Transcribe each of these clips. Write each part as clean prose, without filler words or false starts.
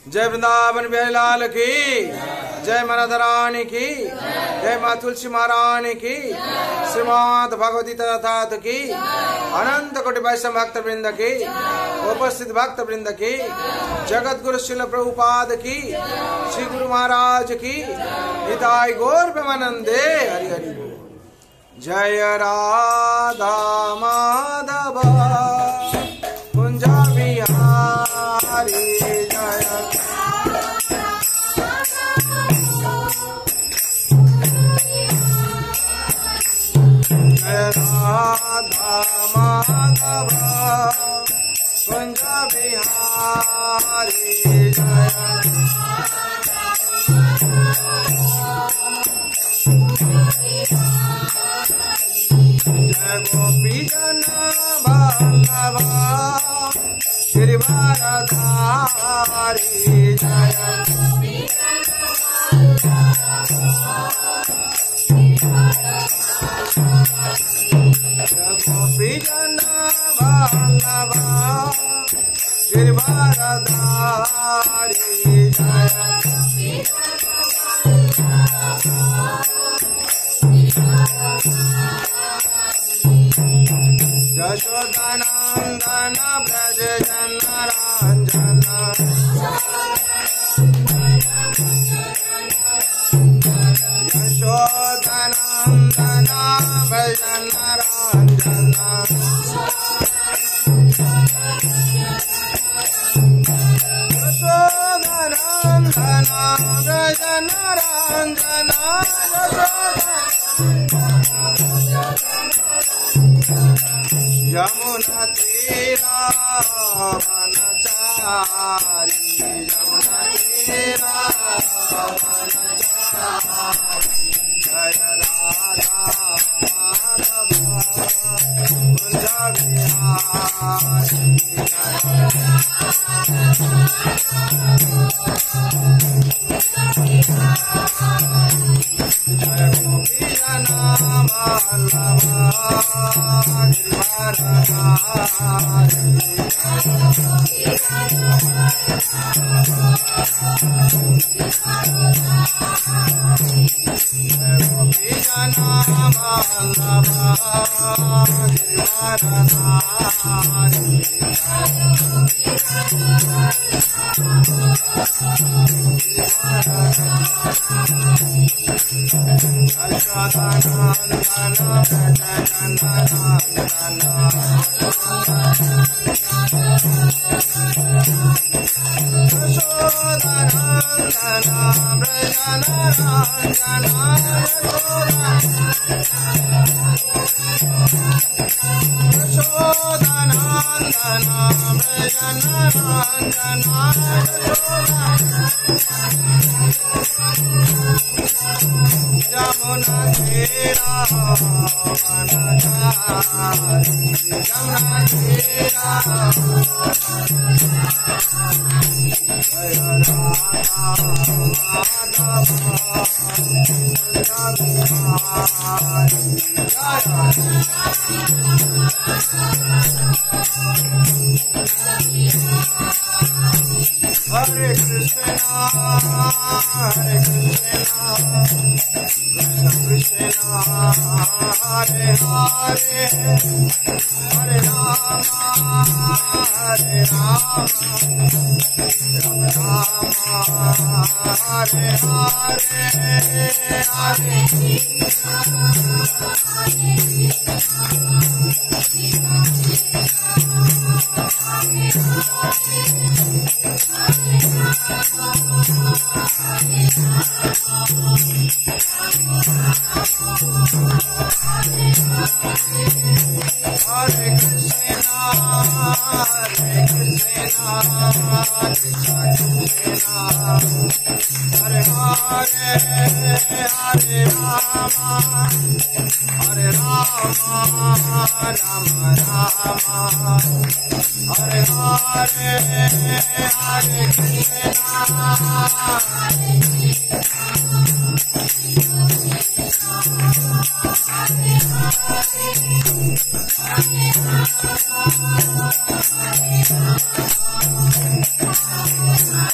जय वृंदावन बिहारी लाल की, जय माता रानी की, जय माँ तुलसी महारानी की, श्रीमद् भगवती तथात की, अनंत कोटि वैष्णव भक्त वृंद की, उपस्थित भक्त वृंद की, जगत गुरु श्रील प्रभुपाद की, श्री गुरु महाराज की, निताई गौर प्रेमानंदे हरि हरि बोल। जय राधा माधव कुंज बिहारी, जय राधा माधव कुंज बिहारी, जय गोपी जन वल्लभ गिरिवरधारी, जय गोपी जन वल्लभ गिरिवरधारी, जय यशोदानंदन ब्रज जन रंजन, यशोदानंदन ब्रज जन रंजन, यशोदानंदन ब्रज जन रंजन, यमुना तीरा वनचारी, यमुना तीरा वनचारी, जय राधा माधव कुंज बिहारी, जय गोपी जन Vallabh Hare Krishna, Hare Krishna, Krishna Krishna, Hare Hare, Hare Rama, Hare Rama, Rama Rama, Hare Hare, Hare Krishna, Hare Hare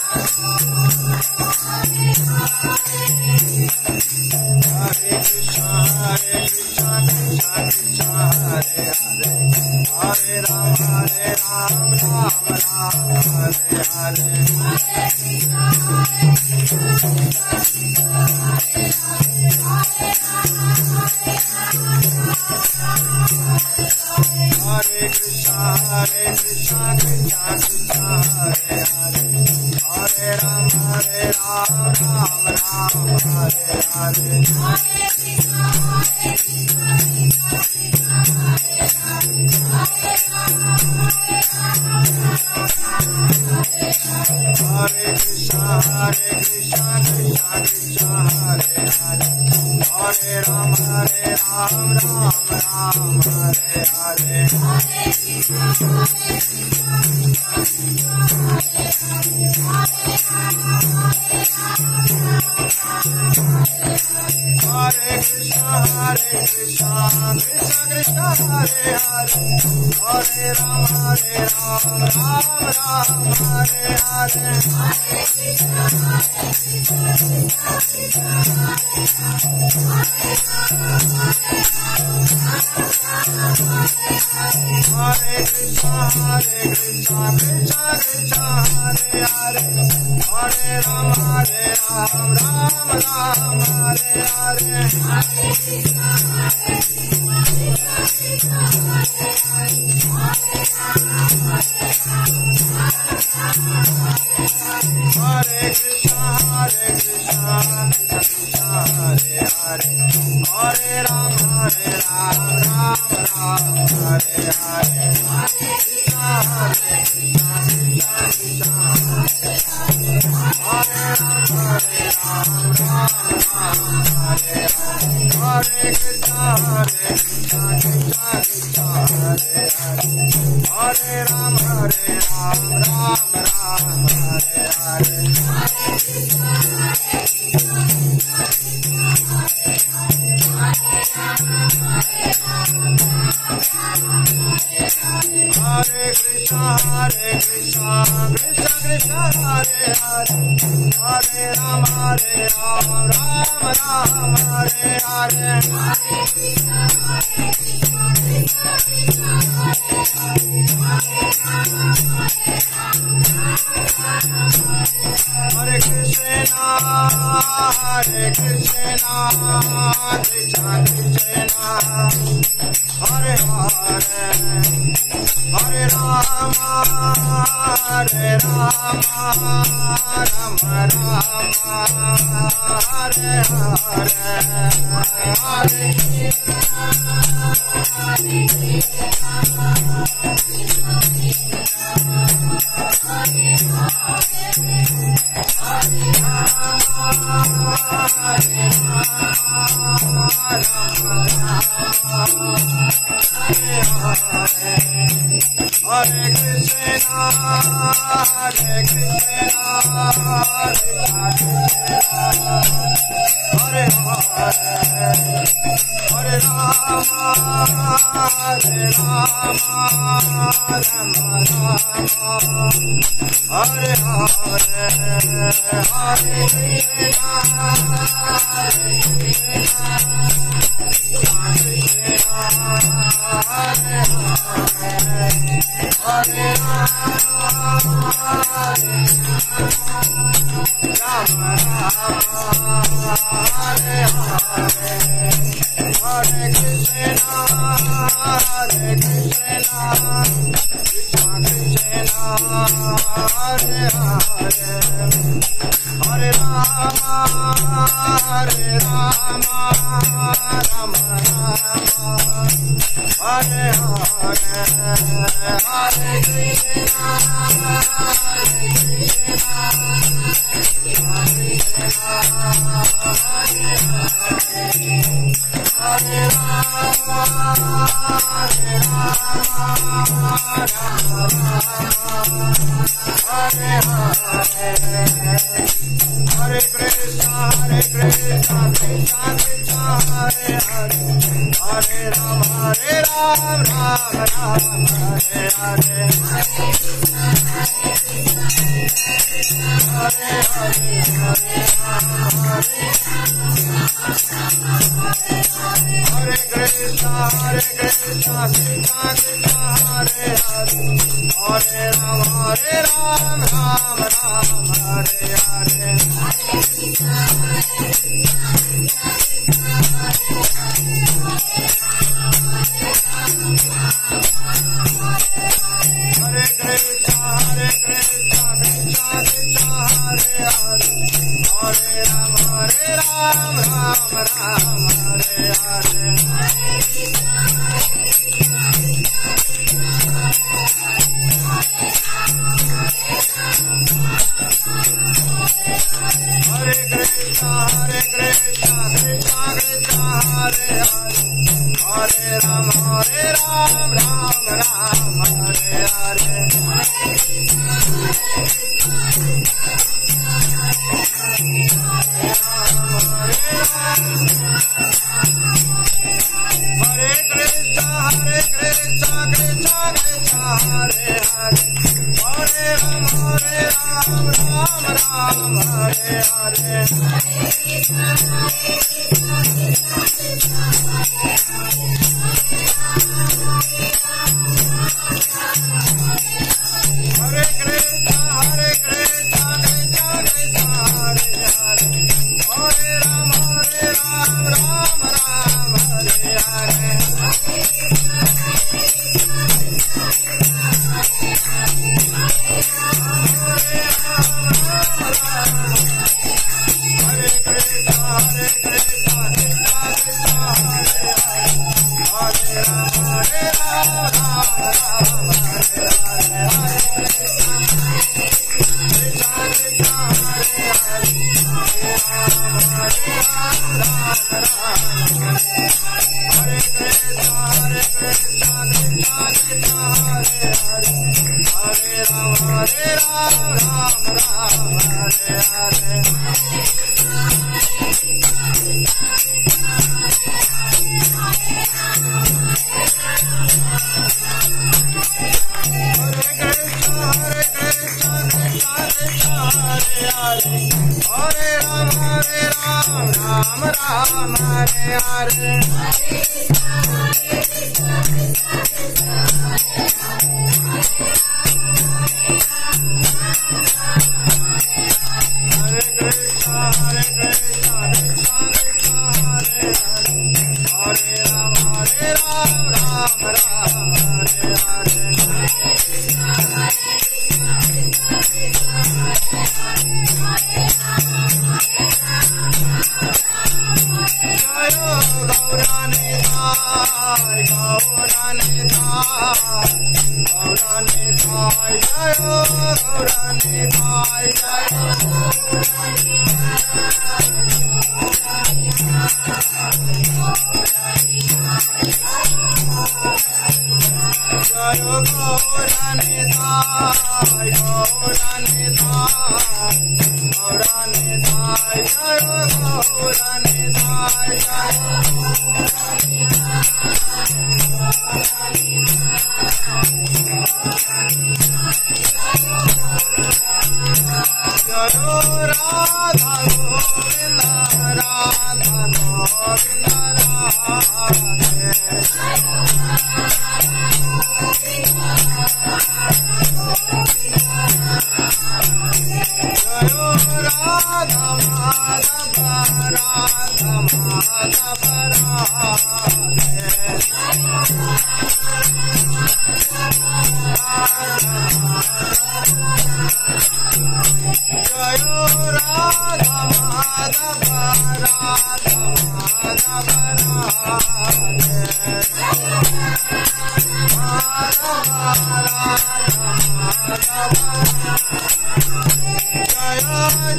Hare जय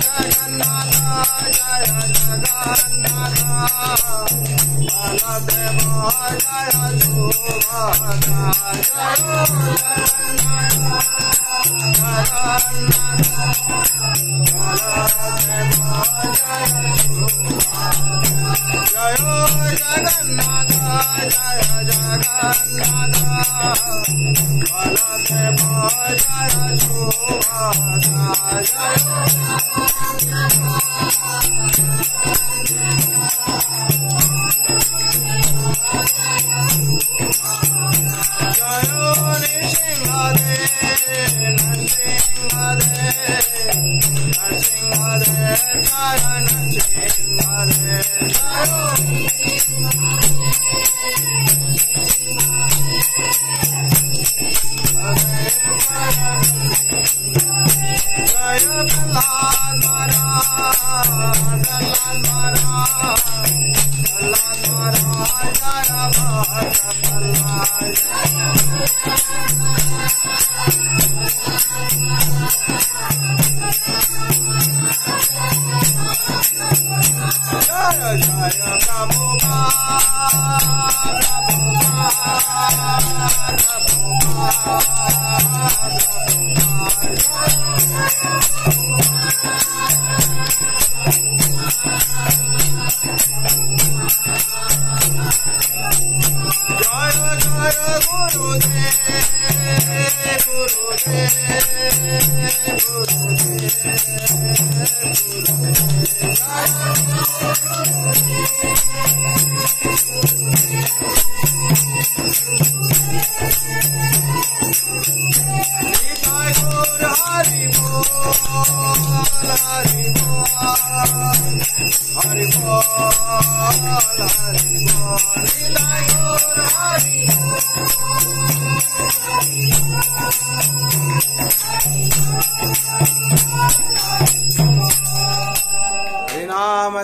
जगन्नाथ जय जगन्नाथ बलदेव जय सुभद्रा जय जगन्नाथ जय जगन्नाथ बलदेव जय सुभद्रा जय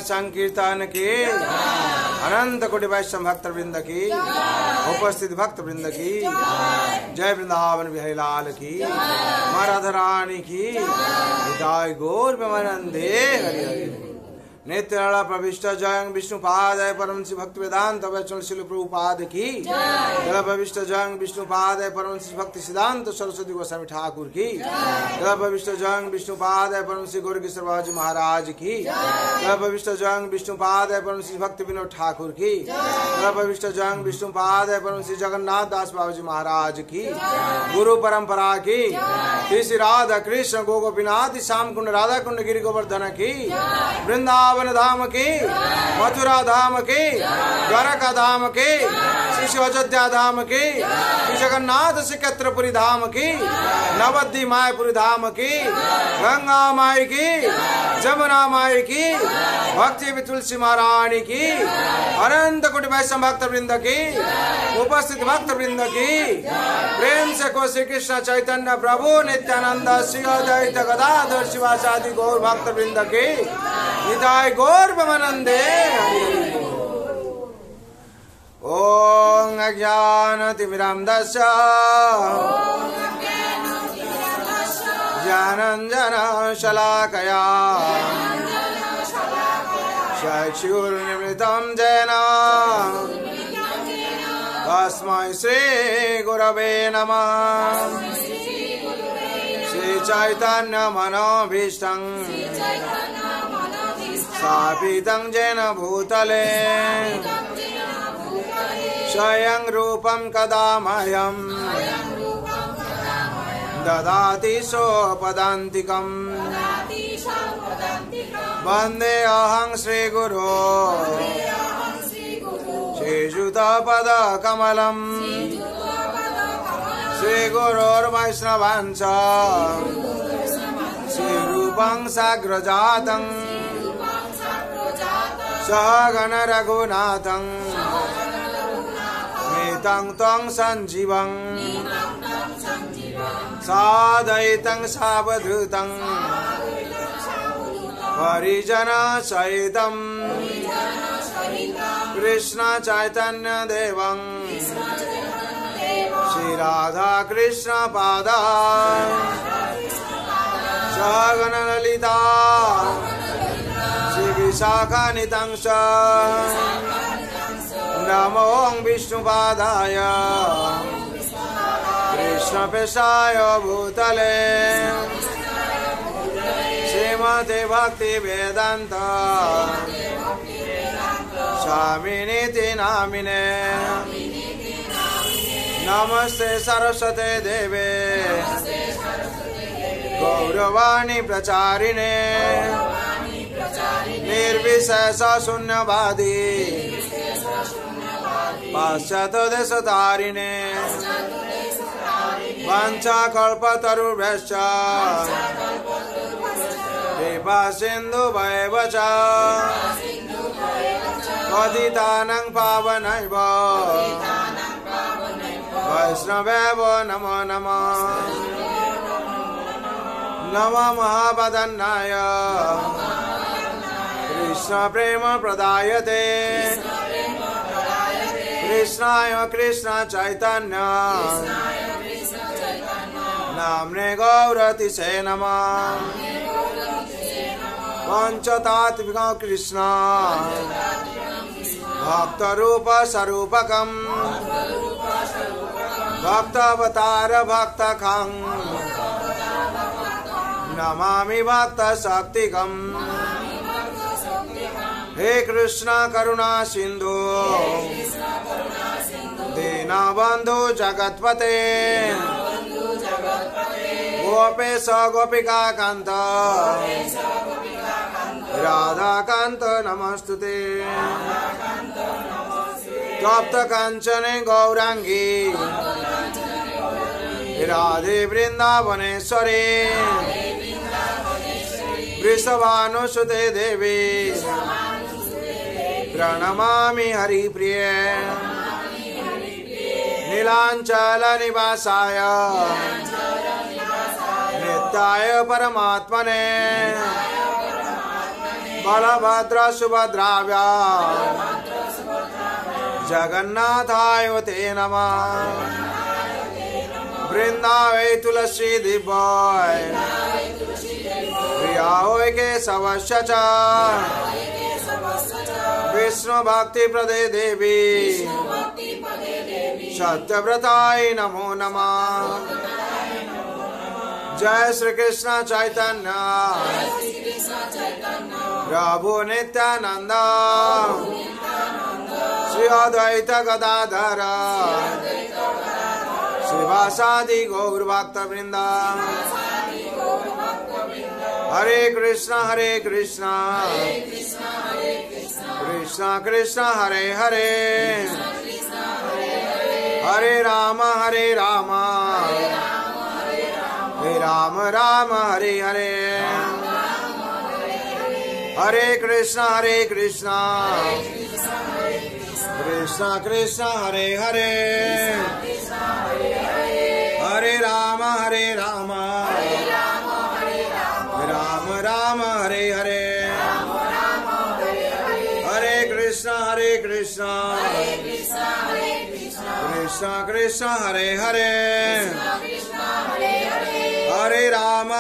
संकीर्तन की अनंत कोटि वैष्णव भक्त वृंद की उपस्थित भक्त वृंद की जय वृंदावन बिहारी लाल की माँ राधा रानी की हृदय गौर प्रेमानंदे हरि हरि नित्य लड़ा प्रविष्ट जयं विष्णुपाद परम श्री भक्ति वेदांत वैष्णव शिल प्रभुपाद की जल प्रविष्ट जयं विष्णुपाद परम श्री भक्ति सिद्धांत सरस्वती गोस्वामी ठाकुर की जल प्रविष्ट जयं विष्णुपाद परम श्री गौर किशोर बाबूजी महाराज की जल प्रविष्ट जयं विष्णुपाद परम श्री भक्ति विनोद ठाकुर की जल प्रविष्ट जयं विष्णुपाद परम श्री जगन्नाथ दास बाबूजी महाराज की गुरु परंपरा की श्री राधा कृष्ण गोपीनाथ श्याम कुंड राधा कुंड गिरि गोवर्धन की वृंदावन धाम की मथुरा धाम की द्वारका धाम की श्री अयोध्या धाम की श्री जगन्नाथ श्रीक्षेत्रपुरी धाम की नवद्वीप मायापुरी धाम की गंगा माई की जमुना माई की भक्ति तुलसी महारानी की अनंत कोटि वैष्णव भक्त वृंद की उपस्थित भक्त वृंद की प्रेम से को श्री कृष्ण चैतन्य प्रभु नित्यानंद श्री अद्वैत गदाधर शिवासादि गौर भक्त वृंद की निताय गौर प्रेमानंदे ओम अज्ञानतिमिरान्धस्य ज्ञानाञ्जनशलाकया चक्षुर्निमृतं येन तस्मै श्रीगुरवे नमः श्रीचैतन्यमनोभीष्टं स्थापितं येन भूतले स्वयं रूपं कदा मह्यं ददाति सोपदान्तिकम् वन्देऽहं श्रीगुरो श्रीयुतपदकमलम् श्रीगुरोर्वैष्णवांश्च श्रीरूपं साग्रजातं सहगण रघुनाथं तं त्वं संजीवं सादयितं सावधूतं परिजन सहितं कृष्ण चैतन्य देवं श्री राधा कृष्ण पादा सहगण ललिता श्री विशाखानितं च नमो विष्णुपादाय कृष्णपेशाय भूतले श्रीमते भक्ति वेदांत स्वामिनीति नामिने नमस्ते सरस्वते देवे गौरवाणी प्रचारिणे निर्विशेष शून्यवादी पाश्चात्य देशतारिणे वाञ्छाकल्पतरुभ्यश्च कृपा सिन्धुभ्येव च पतितानां पावनैव वैष्णवेभ्यो नमो नमः नमः महावदन्नाय कृष्ण प्रेम प्रदायते कृष्णाय कृष्ण चैतन्य नाम्ने गौरतिसे नमः पंचतात्विक कृष्ण भक्त रूप स्वरूपकम् भक्तावतार भक्तखं नमामि भक्त शक्तिकम् हे कृष्ण करुणा सिंधु दीनबंधु जगत्पते गोपेश गोपिका कांत राधा कांत नमस्तुते तप्त कांचने गौरांगी राधे वृंदावनेश्वरी वृषभानुसुते देवी प्रणमामि हरिप्रिय नीलांचल निवासाय नित्याय परमात्मने बलभद्र सुभद्राभ्या जगन्नाथाय ते नमः वृंदावै तुलसी दिव्य प्रिया होय केशवस्य च विष्णु भक्ति प्रदे देवी सत्यव्रताय नमो नमः जय श्री कृष्ण चैतन्य प्रभु नित्यानंद श्री अद्वैत गदाधर श्रीवासादि गौर भक्त वृंद हरे कृष्ण कृष्ण कृष्ण हरे हरे हरे राम हरे राम राम हरे हरे हरे कृष्ण कृष्ण कृष्ण हरे हरे हरे राम राम राम हरे हरे हरे कृष्ण कृष्ण कृष्ण हरे हरे हरे राम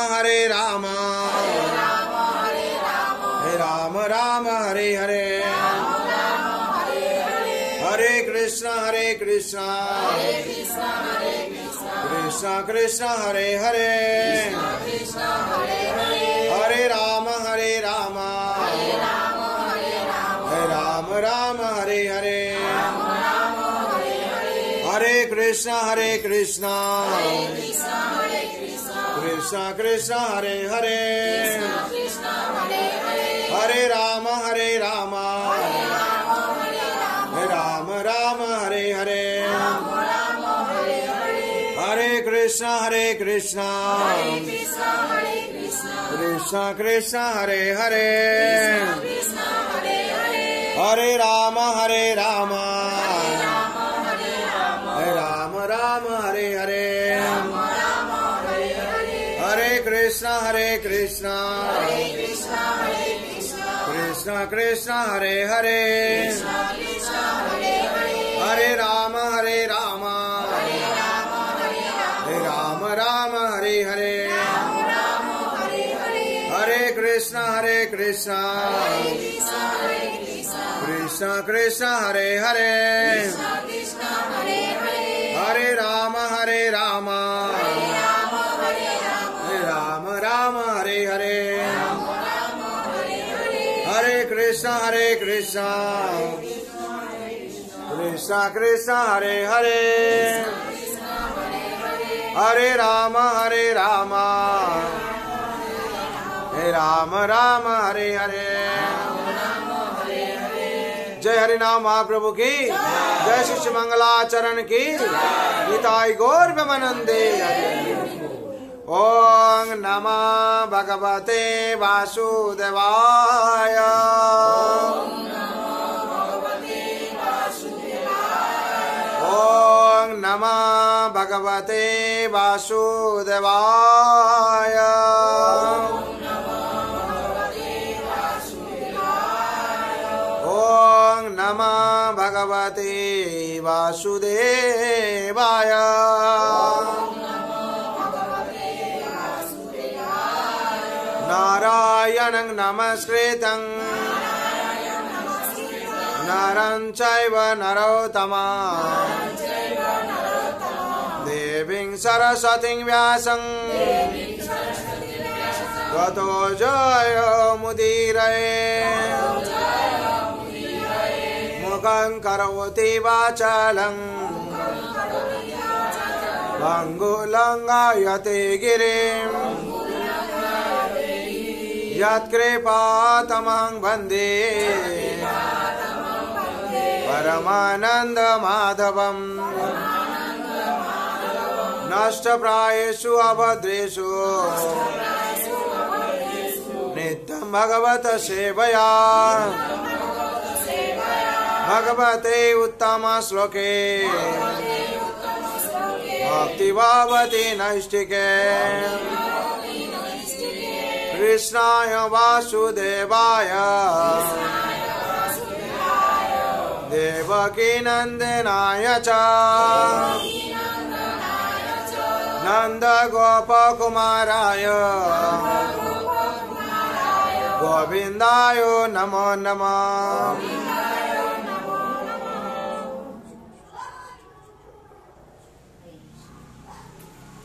राम हरे हरे हरे कृष्ण कृष्ण कृष्ण हरे हरे हरे राम राम हरे हरे हरे कृष्ण कृष्ण कृष्ण हरे हरे हरे राम राम हरे हरे हरे कृष्ण कृष्ण कृष्ण हरे हरे हरे राम राम हरे हरे हरे कृष्ण कृष्ण कृष्ण हरे हरे हरे राम राम हरे हरे हरे कृष्णा कृष्णा कृष्णा हरे हरे हरे राम हरे राम राम राम हरे हरे हरे कृष्णा कृष्णा कृष्णा हरे हरे हरे राम राम राम हरे हरे। जय हरि नाम महाप्रभु की जय शिष्य मंगलाचरण की निताई गौर प्रेमानंदे। ओम नमः भगवते वासुदेवाय। ओम नमः भगवते वासुदेवाय। ओम नमः भगवते वासुदेवाय। नारायणं नमस्कृतं नरं चैव नरोत्तमं देवीं सरस्वतीं व्यासं ततो जयमुदीरये। मुखं करोति वाचालं भङ्गुलङ्घयते गिरिं यत्कृपातमं वन्दे परमानन्दमाधवम्। नष्टप्रायेषु अभद्रेषु नित्यं भगवत सेवया भगवते उत्तम श्लोके भक्तिभावति नैष्टिके। कृष्णाय वासुदेवाय देवकी नंदनाय च नंद गोपकुमाराय गोविंदाय नमो नमः।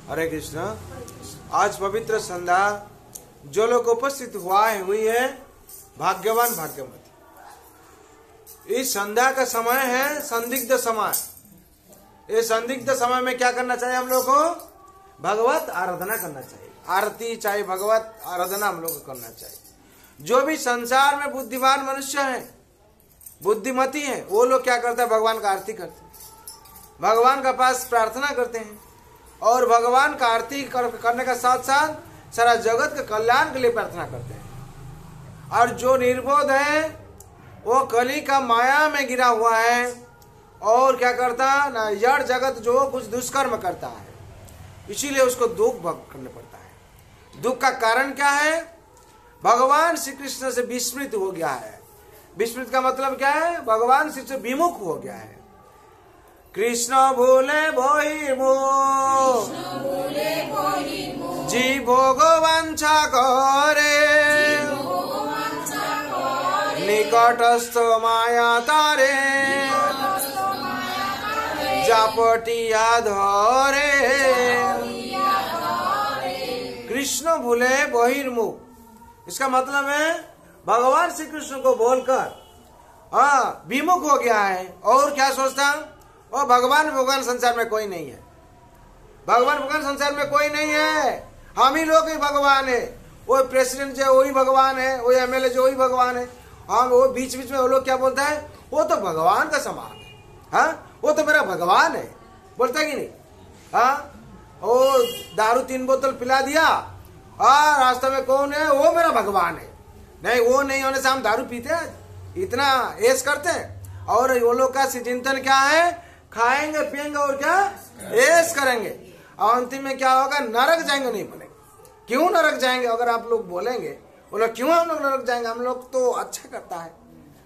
हरे कृष्ण। आज पवित्र संध्या जो लोग उपस्थित हुई है भाग्यवान भाग्यवती। इस संध्या का समय है संदिग्ध समय। इस संदिग्ध समय में क्या करना चाहिए हम लोग को? भगवत आराधना करना चाहिए। आरती चाहे भगवत आराधना हम लोग को करना चाहिए। जो भी संसार में बुद्धिमान मनुष्य है, बुद्धिमती है, वो लोग क्या करते हैं? भगवान का आरती करते हैं, भगवान का पास प्रार्थना करते हैं और भगवान का आरती करने का साथ साथ सारा जगत के कल्याण के लिए प्रार्थना करते हैं। और जो निर्बोध है वो कली का माया में गिरा हुआ है और क्या करता है ना, जड़ जगत जो कुछ दुष्कर्म करता है, इसीलिए उसको दुख भोग करने पड़ता है। दुख का कारण क्या है? भगवान श्री कृष्ण से विस्मृत हो गया है। विस्मृत का मतलब क्या है? भगवान श्री से विमुख हो गया है। कृष्ण भूले बहिर्मुख जी भोग वांछा करे निकटस्थ माया तारे जापटिया धरे। कृष्ण भूले बहिर्मुख, इसका मतलब है भगवान श्री कृष्ण को बोलकर विमुख हो गया है। और क्या सोचता? वो भगवान संसार में कोई नहीं है। भगवान संसार में कोई नहीं है, हम ही लोग ही भगवान है। वो प्रेसिडेंट जो वही भगवान है, वो एमएलए जो वही भगवान है। हाँ, वो बीच बीच में वो लोग क्या बोलता है? वो तो भगवान का समान है। हाँ, वो तो मेरा भगवान है, बोलता है कि नहीं? हाँ, वो दारू 3 बोतल पिला दिया, हाँ रास्ते में कौन है? वो मेरा भगवान है। नहीं, वो नहीं होने से हम दारू पीते हैं, इतना ऐश करते हैं। और वो लोग का चिंतन क्या है? खाएंगे पिएंगे और क्या ऐश करेंगे, और अंतिम में क्या होगा? नरक जाएंगे। नहीं बोलेंगे। क्यों नरक जाएंगे? अगर आप लोग बोलेंगे, बोलो क्यों हम लोग नरक जाएंगे? हम लोग तो अच्छा करता है।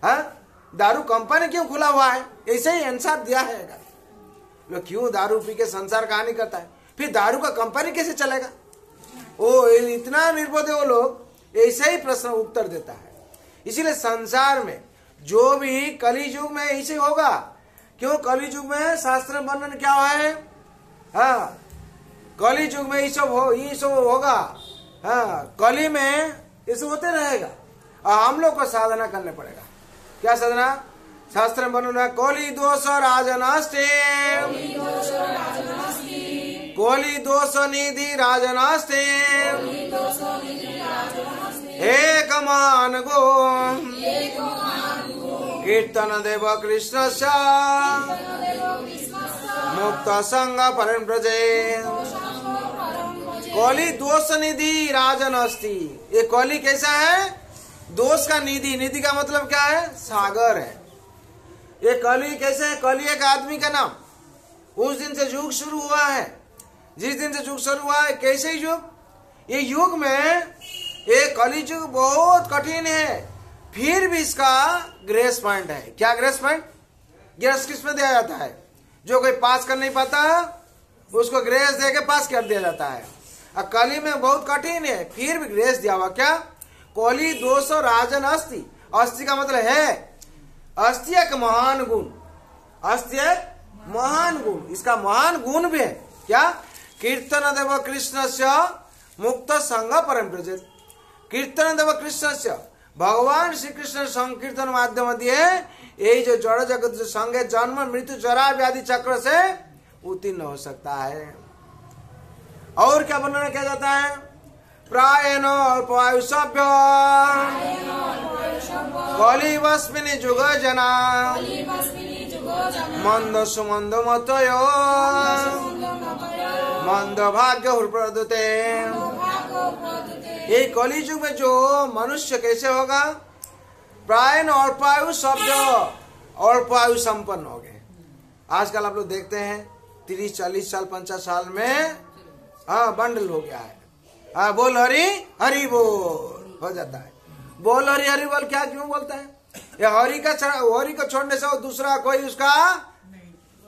हाँ, दारू कंपनी क्यों खुला हुआ है? ऐसे ही इंसाफ दिया है। लोग क्यों दारू पी के संसार का हानि करता है? फिर दारू का कंपनी कैसे चलेगा? ओ इतना निर्बोध है वो लोग, ऐसे ही प्रश्न उत्तर देता है। इसीलिए संसार में जो भी कली युग में ऐसे होगा। क्यों? कली युग में शास्त्र वर्णन क्या है? हाँ, कली युग में ये सब होगा। हाँ, कली में ये सब होते रहेगा और हम लोग को साधना करने पड़ेगा। क्या साधना? शास्त्र में वर्णन है, कोली दोष राजनास्ते, कोली दोष निधि राजनास्ते, एक मान गो कीर्तन देव कृष्ण मुक्त संग परम प्रजे। कोली दोष निधि राजन अस्ति। ये कोली कैसा है? दोष का निधि। निधि का मतलब क्या है? सागर है। ये कली कैसे है? कली एक आदमी का नाम। उस दिन से युग शुरू हुआ है। जिस दिन से युग शुरू हुआ है, कैसे युग? ये युग में ये कली युग बहुत कठिन है, फिर भी इसका ग्रेस पॉइंट है। क्या ग्रेस पॉइंट? ग्रेस किसमें दिया जाता है? जो कोई पास कर नहीं पाता उसको ग्रेस दे के पास कर दिया जाता है। और कली में बहुत कठिन है, फिर भी ग्रेस दिया हुआ। क्या? कोली दोष राजन अस्ति। अस्ति का मतलब है, अस्ति एक महान गुण। अस्ति एक महान गुण, इसका महान गुण भी है। क्या? कीर्तन देव कृष्ण से मुक्त संग परम प्रजित। कीर्तन देव कृष्ण से, भगवान श्री कृष्ण संकीर्तन माध्यम दिए यही जो जड़ जगत जो संगे जन्म मृत्यु जरा व्याधि चक्र से उत्तीर्ण हो सकता है। और क्या वर्णन किया जाता है? प्रायण अल्पायु सभ्य कली वस्मिनी जुग जना मंद सुमंद मतयो मंद भाग्य प्रदुते। ये कली युग में जो मनुष्य कैसे होगा? प्रायण अल्पायु शब्द, अल्पायु संपन्न हो गए। आजकल आप लोग देखते हैं 30, 40 साल 50 साल में हाँ बंडल हो गया है। हाँ, बोल हरि हरि बोल हो जाता है। बोल हरि हरि बोल क्या क्यों बोलता है? ये हरि को छोड़ने से और दूसरा कोई उसका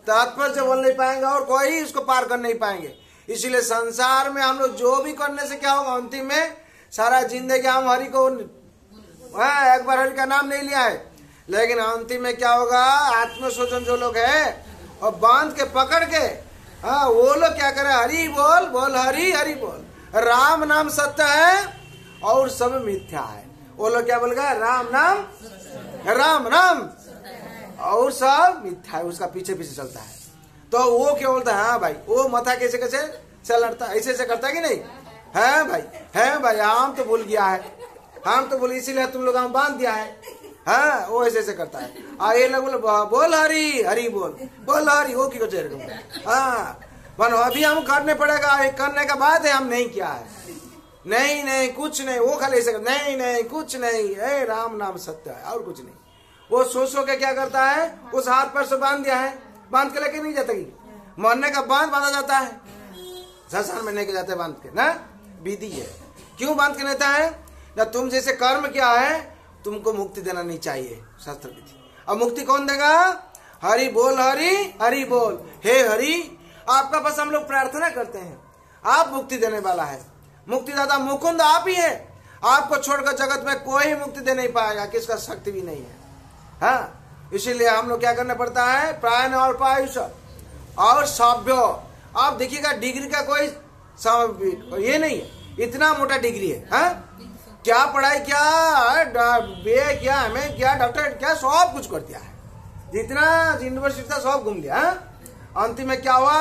तात्पर्य से बोल नहीं पाएंगे और कोई उसको पार कर नहीं पाएंगे। इसीलिए संसार में हम लोग जो भी करने से क्या होगा? अंतिम में सारा जिंदगी हम हरि को एक बार हरि का नाम नहीं लिया है, लेकिन अंतिम में क्या होगा? आत्मशोषण जो लोग है और बांध के पकड़ के हाँ वो लोग क्या करे? हरि बोल, बोल हरि हरि बोल। राम नाम सत्य है और सब मिथ्या है। वो लोग क्या बोल गए? राम नाम, राम नाम और सब मिथ्या है, उसका पीछे पीछे चलता है। तो वो क्या बोलता है? हाँ भाई, वो मथा कैसे कैसे चल लड़ता है, ऐसे ऐसे करता है कि नहीं? है भाई, है भाई, हम तो भूल गया है, हम तो भूल, इसीलिए तुम लोग हम बांध दिया है। हाँ, वो ऐसे ऐसे करता है। ये लोग बोल हरि हरि बोल, बोल हरि वो क्यों चेहरे को? हाँ बनो, अभी हम करने पड़ेगा। करने का बाद है हम नहीं किया है, नहीं नहीं कुछ नहीं, वो खाली ऐसे नहीं नहीं कुछ नहीं, है राम नाम सत्य है और कुछ नहीं। वो सो के क्या करता है? उस हाथ पर से बांध दिया है, बांध के लेके नहीं जाता। मरने का बांध बांधा जाता है, संसार में लेके जाते बांध के ना, विधि है। क्यों बांध के लेता है? ना तुम जैसे कर्म क्या है तुमको मुक्ति देना नहीं चाहिए, शास्त्र विधि। अब मुक्ति कौन देगा? हरि बोल हरि हरि बोल। हे हरि, आपका पास हम लोग प्रार्थना करते हैं, आप मुक्ति देने वाला है। मुक्तिदाता मुकुंद आप ही है। आपको छोड़कर जगत में कोई मुक्ति दे नहीं पाएगा, किसका शक्ति भी नहीं है। हाँ, इसीलिए हम लोग क्या करना पड़ता है? प्रायण और पायुष और सभ्य। आप देखिएगा डिग्री का कोई ये नहीं है, इतना मोटा डिग्री है। हाँ, क्या पढ़ाई, क्या BA क्या, MA क्या, डॉक्टर क्या, सब कुछ कर दिया है। जितना यूनिवर्सिटी था सब घूम लिया। अंतिम में क्या हुआ?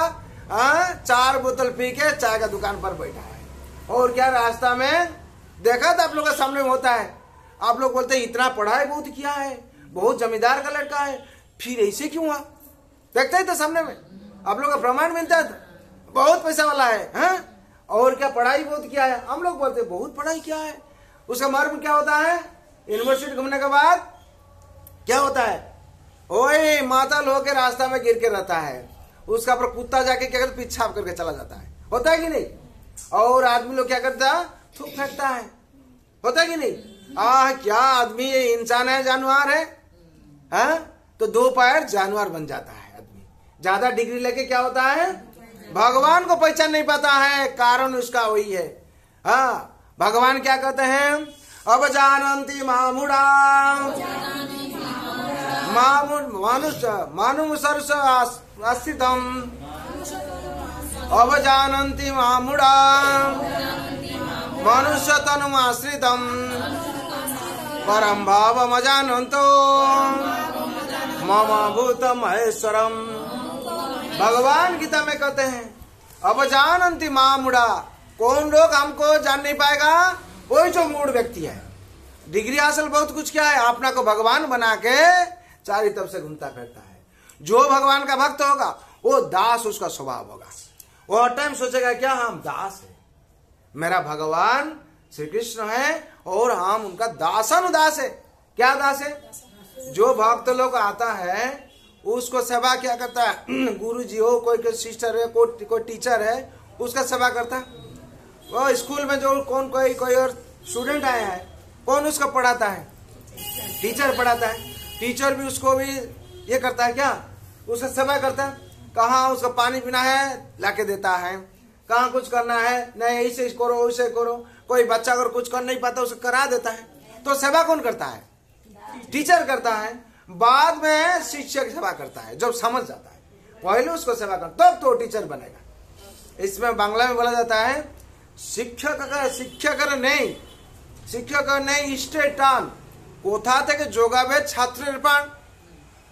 4 बोतल पी के चाय का दुकान पर बैठा है। और क्या रास्ता में देखा था आप लोग के सामने में होता है। आप लोग बोलते हैं इतना पढ़ाई बहुत किया है, बहुत जमींदार का लड़का है, फिर ऐसे क्यों हुआ? देखते ही तो सामने में आप लोग का प्रमाण मिलता है, बहुत पैसा वाला है। और क्या पढ़ाई बहुत किया है। हम लोग बोलते बहुत पढ़ाई किया है। उसका मर्म क्या होता है? यूनिवर्सिटी घूमने के बाद क्या होता है? ओए मातल होकर रास्ता में गिर के रहता है, उसका पर कुत्ता जाके क्या करता? पिछाप करके चला जाता है। होता है कि नहीं? और आदमी लोग क्या करता? थूक फेंकता है। होता है कि नहीं? क्या आदमी ये इंसान है जानवर है? तो 2 पैर जानवर बन जाता है आदमी। ज्यादा डिग्री लेके क्या होता है? भगवान को पहचान नहीं पाता है, कारण उसका वही है। भगवान क्या कहते हैं? अब जानन्ति मामुड़ा मानुसर्ष आस्थितम, अब जानन्ति मामुड़ा मनुष्य तनुमाश्रितम, परम भावम अजानन्तो मम भूतम महेश्वरम। भगवान गीता में कहते हैं अब जानन्ति मामुड़ा, कौन लोग हमको जान नहीं पाएगा? वही जो मूढ़ व्यक्ति है, डिग्री हासिल बहुत कुछ क्या है, अपना को भगवान बना के चारों तरफ से घूमता फिरता है। जो भगवान का भक्त होगा वो दास उसका स्वभाव होगा। वो हर टाइम सोचेगा क्या हम दास है, मेरा भगवान श्री कृष्ण है और हम उनका दासानुदास है। क्या दास है? जो भक्त लोग आता है उसको सेवा क्या करता है? गुरु जी हो, कोई सिस्टर है, कोई टीचर है, उसका सेवा करता है। वो स्कूल में जो कोई और स्टूडेंट आया है, कौन उसको पढ़ाता है? टीचर पढ़ाता है। टीचर भी उसको भी ये करता है क्या? उसका सेवा करता है। कहाँ उसका पानी पीना है लाके देता है, कहाँ कुछ करना है नहीं ऐसे करो वैसे करो। कोई बच्चा अगर कुछ कर नहीं पाता उसे करा देता है। तो सेवा कौन करता है? टीचर करता है। बाद में शिक्षक सेवा करता है, जब समझ जाता है। पहले उसको सेवा कर, तब तो टीचर बनेगा। इसमें बांग्ला में बोला जाता है शिक्षक नहीं स्टे टान कोथा থেকে যোগাবে ছাত্রের প্রাণ।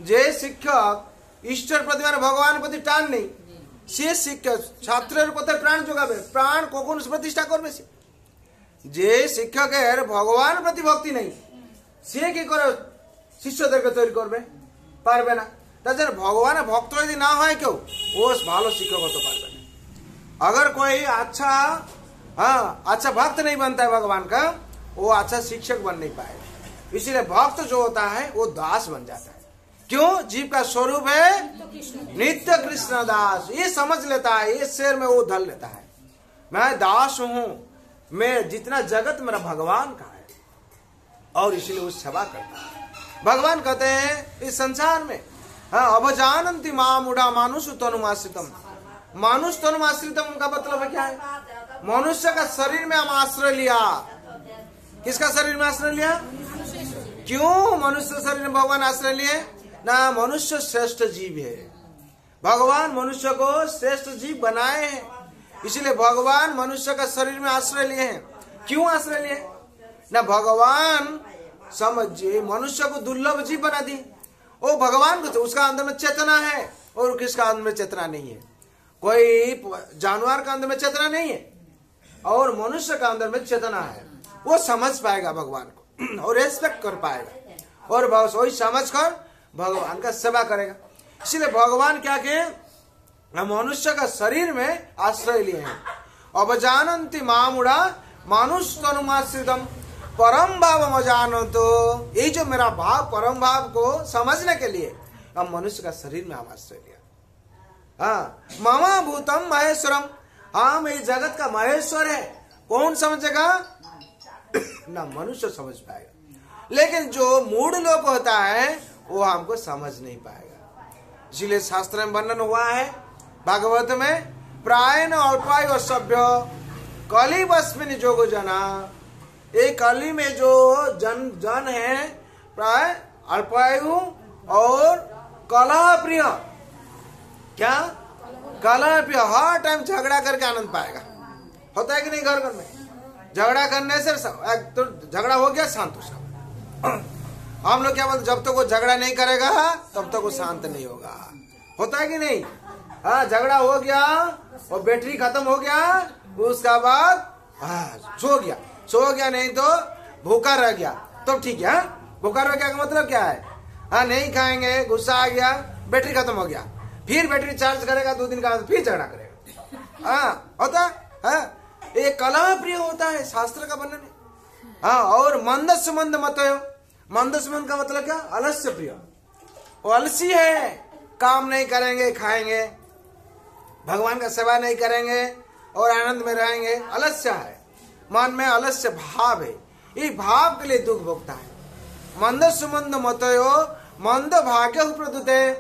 যে শিক্ষক ঈশ্বর প্রতি মানে ভগবানের প্রতি টান নেই, সে শিক্ষক ছাত্রের কোথায় প্রাণ যোগাবে? প্রাণ কখন প্রতিষ্ঠা করবে? যে শিক্ষকের ভগবানের প্রতি ভক্তি নেই, সে কি করে শিষ্যদেরকে তৈরি করবে? পারবে না। তাছাড়া ভগবানের ভক্ত যদি না হয় কেউ, ও ভালো শিক্ষক হতে পারবে না। अगर कोई अच्छा भक्त नहीं बनता है भगवान का, वो अच्छा शिक्षक बन नहीं पाएगा। इसीलिए भक्त जो होता है वो दास बन जाता है। क्यों? जीव का स्वरूप है नित्य कृष्ण दास। ये समझ लेता है, इस शेर में वो धल लेता है, मैं दास हूं, मैं जितना जगत मेरा भगवान का है, और इसीलिए वो सेवा करता है। भगवान कहते हैं इस संसार में अब जानन्ति मामुड़ा मानुष तनुमाश्रितम। मानुष तनुमाश्रितम का मतलब है क्या है? मनुष्य का शरीर में हम आश्रय लिया। किसका शरीर में आश्रय लिया? क्यों मनुष्य शरीर में भगवान आश्रय लिए? ना, मनुष्य श्रेष्ठ जीव है। भगवान मनुष्य को श्रेष्ठ जीव बनाए हैं, इसलिए भगवान मनुष्य का शरीर में आश्रय लिए हैं। क्यों आश्रय लिए? ना भगवान समझिए मनुष्य को दुर्लभ जीव बना दी। वो भगवान को, उसका अंदर में चेतना है और किसका अंदर में चेतना नहीं है। कोई जानवर का अंदर में चेतना नहीं है और मनुष्य का अंदर में चेतना है। वो समझ पाएगा भगवान को और रेस्पेक्ट कर पाएगा और वही समझ कर भगवान का सेवा करेगा। इसलिए भगवान क्या किए? मनुष्य का शरीर में आश्रय लिए हैं। अब जानन्ति मामुड़ा मानुष तनुमाश्रितम परम भाव अजानन्तो। यही जो मेरा भाव, परम भाव को समझने के लिए हम मनुष्य का शरीर में हम आश्रय लिया। मम भूतम महेश्वरम, हम इस जगत का महेश्वर है। कौन समझेगा? ना मनुष्य समझ पाएगा, लेकिन जो मूढ़ लोग होता है वो हमको समझ नहीं पाएगा। इसलिए शास्त्र में वर्णन हुआ है भागवत में, प्रायण अल्पायु सभ्य कली बस्मिन जोगो जना। एक कली में जो जन है प्राय अल्पायु और कलह प्रिय। क्या? कलह प्रिय, हर टाइम झगड़ा करके आनंद पाएगा। होता है कि नहीं? घर में झगड़ा करने से तो झगड़ा हो गया, शांत हो जाओ। हम लोग क्या बोलते, जब तक वो झगड़ा नहीं करेगा तब तक वो शांत नहीं होगा। होता है कि नहीं? झगड़ा हो गया और बैटरी खत्म हो गया, उसका बाद सो गया नहीं तो भूखा रह गया तो ठीक है। भूखा रह गया का मतलब क्या है? नहीं खाएंगे, गुस्सा आ गया, बैटरी खत्म हो गया, फिर बैटरी चार्ज करेगा 2 दिन का, फिर झगड़ा करेगा। होता है। ये कलह प्रिय होता है, शास्त्र का वर्णन है। और मंदस्य मंद मतयो, मंदस्य मंद का मतलब क्या? अलस्य प्रिय। वो अलसी है, काम नहीं करेंगे, खाएंगे, भगवान का सेवा नहीं करेंगे और आनंद में रहेंगे। अलस्य है, मन में अलस्य भाव है, ये भाव के लिए दुख भोगता है। मंदस्य मंद मतयो मंद भाग्य प्रदुते।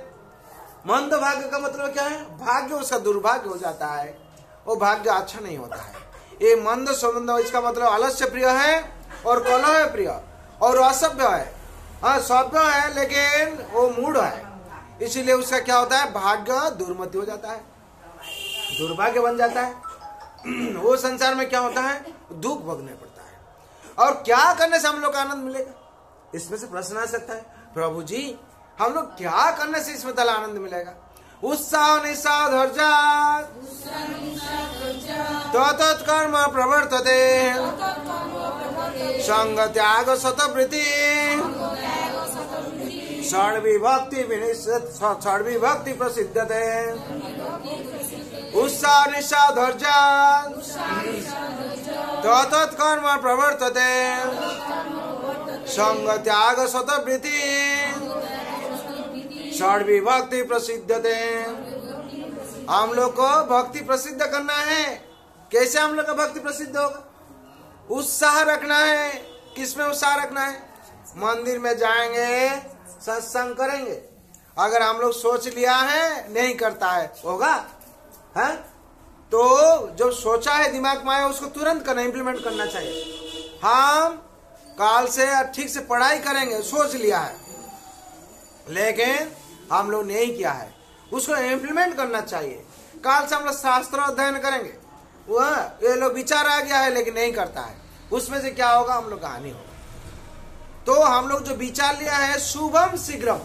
मंद भाग्य का मतलब क्या है? भाग्य उसका दुर्भाग्य हो जाता है, वो भाग्य अच्छा नहीं होता है। ये मंद संबंध, इसका मतलब आलस्य प्रिय है और कलह प्रिय और असभ्य है। हाँ, सभ्य है लेकिन वो मूढ़ है, इसीलिए उसका क्या होता है, भाग्य दुर्मति हो जाता है, दुर्भाग्य बन जाता है। वो संसार में क्या होता है, दुख भोगने पड़ता है। और क्या करने से हम लोग को आनंद मिलेगा, इसमें से प्रश्न आ सकता है, प्रभु जी हम लोग क्या करने से इसमें तला आनंद मिलेगा। उत्साह निस्साह धैर्य तत्कर्म प्रवर्तते संग त्याग सतवृत्ति षड्विभक्ति प्रसिद्धते। उत्साह निस्साह धैर्य तत्कर्म प्रवर्तते संग त्याग सतवृत्ति षड्विभक्ति प्रसिद्धते। हम लोग को भक्ति प्रसिद्ध करना है। कैसे हम लोग का भक्ति प्रसिद्ध होगा, उत्साह रखना है। किसमें उत्साह रखना है, मंदिर में जाएंगे, सत्संग करेंगे। अगर हम लोग सोच लिया है नहीं करता है, होगा है? तो जो सोचा है दिमाग में आया उसको तुरंत करना, इम्प्लीमेंट करना चाहिए। हम काल से ठीक से पढ़ाई करेंगे, सोच लिया है, लेकिन हम लोग नहीं किया है, उसको इम्प्लीमेंट करना चाहिए। काल से हम लोग शास्त्र अध्ययन करेंगे, वह ये लोग विचार आ गया है लेकिन नहीं करता है, उसमें से क्या होगा, हम लोग का हानि होगा। तो हम लोग जो विचार लिया है शुभम शीघ्रम,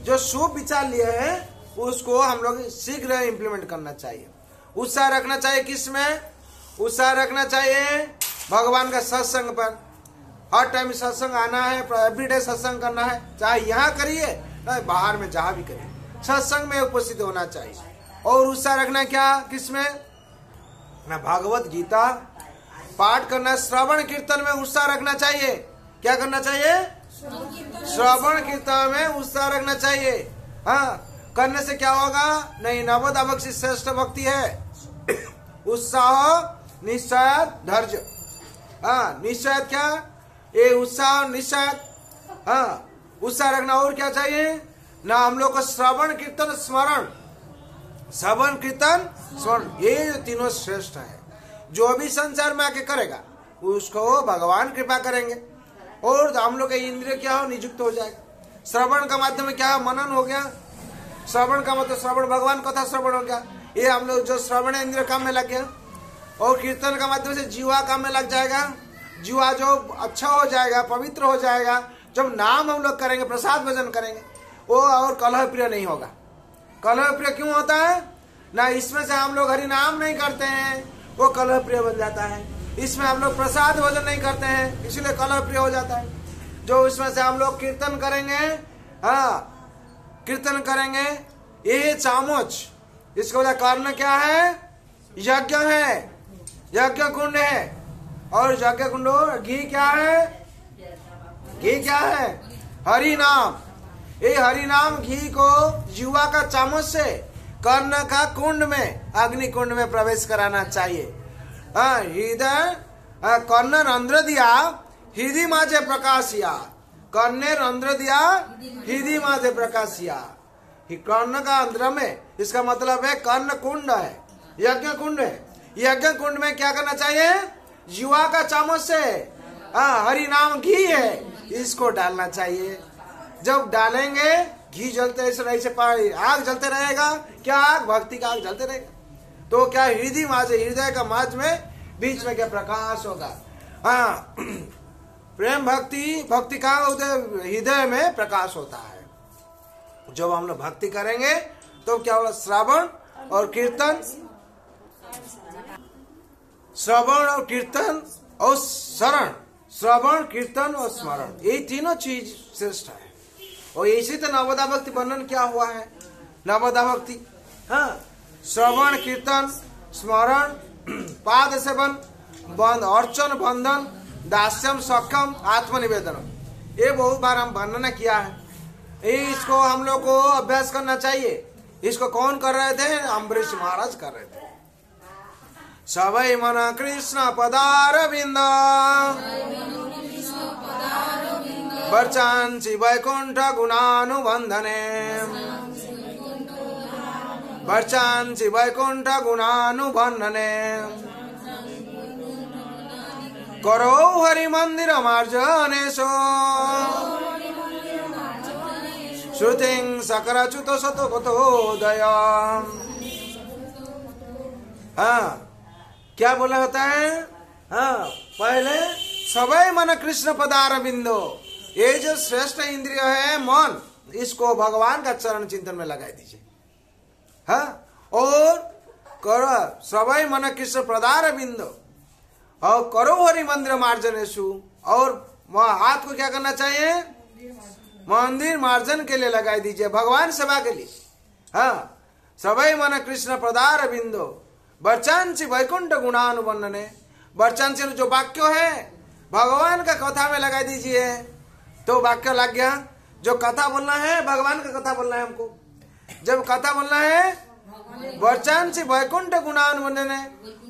जो शुभ विचार लिए हैं उसको हम लोग शीघ्र इम्प्लीमेंट करना चाहिए। उत्साह रखना चाहिए, किसमें उत्साह रखना चाहिए, भगवान का सत्संग पर। हर टाइम सत्संग आना है, एवरीडे सत्संग करना है, चाहे यहाँ करिए चाहे बाहर में जहां भी करिए, सत्संग में उपस्थित होना चाहिए। और उत्साह रखना क्या, किसमें, ना भागवत गीता पाठ करना, श्रवण कीर्तन में उत्साह रखना चाहिए। क्या करना चाहिए, श्रवण कीर्तन में उत्साह रखना चाहिए। हाँ, करने से क्या होगा, नहीं नवदा भक्ति श्रेष्ठ भक्ति है। उत्साह निश्चय धैर्य, हाँ निश्चय क्या, ये उत्साह निश्चय, हाँ उत्साह रखना। और क्या चाहिए ना, हम लोग को श्रवण कीर्तन स्मरण, श्रवण कीर्तन स्मरण, ये तीनों श्रेष्ठ है। जो भी संसार में आके करेगा उसको भगवान कृपा करेंगे और हम लोग का इंद्रिय क्या हो, नियुक्त हो जाएगा। श्रवण का माध्यम में क्या, मनन हो गया। श्रवण का मतलब श्रवण, भगवान कथा श्रवण हो गया, ये हम लोग जो श्रवण इंद्रिय काम में लग गया। और कीर्तन का माध्यम से जीवा काम में लग जाएगा, जीवा जो अच्छा हो जाएगा, पवित्र हो जाएगा। जब नाम हम लोग करेंगे, प्रसाद भजन करेंगे, वो और कलह प्रिय नहीं होगा। कलह प्रिय क्यों होता है ना, इसमें से हम लोग हरि नाम नहीं करते हैं, वो कलह प्रिय बन जाता है। इसमें हम लोग प्रसाद भजन नहीं करते हैं, इसलिए कलह प्रिय हो जाता है। जो इसमें से हम लोग कीर्तन करेंगे, हाँ कीर्तन करेंगे, ये चामच, इसका वजह कारण क्या है, यज्ञ है, यज्ञ कुंड है। और यज्ञ कुंड घी क्या है, घी क्या है, हरि नाम। ये हरि नाम घी को युवा का चामच से कर्ण का कुंड में, अग्नि कुंड में प्रवेश कराना चाहिए। हृदय कर्ण रंध्र दिया हृदय माझे प्रकाशिया, कर्ण रंध्र दिया हृदय माझे प्रकाशिया। कर्ण का अंध्र में, इसका मतलब है कर्ण कुंड है, यज्ञ कुंड है। यज्ञ कुंड में क्या करना चाहिए, युवा का चामच से हरि नाम घी है, इसको डालना चाहिए। जब डालेंगे घी जलते ऐसे आग जलते रहेगा, क्या आग, भक्ति का आग जलते रहेगा। तो क्या हृदय माज, हृदय का माज में बीच में क्या प्रकाश होगा। हाँ, प्रेम भक्ति, भक्ति का उदय हृदय में प्रकाश होता है। जब हम लोग भक्ति करेंगे तो क्या होगा, श्रवण और कीर्तन, श्रवण और कीर्तन और शरण, श्रवण कीर्तन और स्मरण, ये तीनों चीज श्रेष्ठ है। और इसी तो नवदा भक्ति वर्णन क्या हुआ है, नवदा भक्ति, हाँ श्रवण कीर्तन स्मरण, पाद सेवन, बंद अर्चन, बंधन, दास्यम, सख्यम, आत्मनिवेदन, ये बहुत बार हम वर्णन किया है। इसको हम लोग को अभ्यास करना चाहिए। इसको कौन कर रहे थे, अम्बरीश महाराज कर रहे थे। सवै मन कृष्ण पदारविंद वर्चांसि वैकुंठ गुणानुबंधने, वर्चांसि वैकुंठ गुणानुबंधने करो हरि मंदिर मार्जनेशो श्रुतिं सकराच्युत सतो कथोदय। हाँ, क्या बोला होता है? हाँ, पहले सबै मन कृष्ण पदार बिंदो, ये जो श्रेष्ठ इंद्रिय है मन, इसको भगवान का चरण चिंतन में लगा दीजिए। हाँ, और करो सबै मन कृष्ण पदार बिंदो और करो हरि मंदिर मार्जनेशु, और हाथ को क्या करना चाहिए? मंदिर मार्जन के लिए लगा दीजिए, भगवान सेवा के लिए। हाँ, सबै मन कृष्ण पदार बिंदो वर्चांसी वैकुंठ गुणानुबंधने, वर्चांसी जो वाक्य है भगवान का कथा में लगा दीजिए, तो वाक्य लग गया। जो कथा बोलना है भगवान का कथा बोलना है हमको। जब कथा बोलना है वर्चांसी वैकुंठ गुणानुबंधने,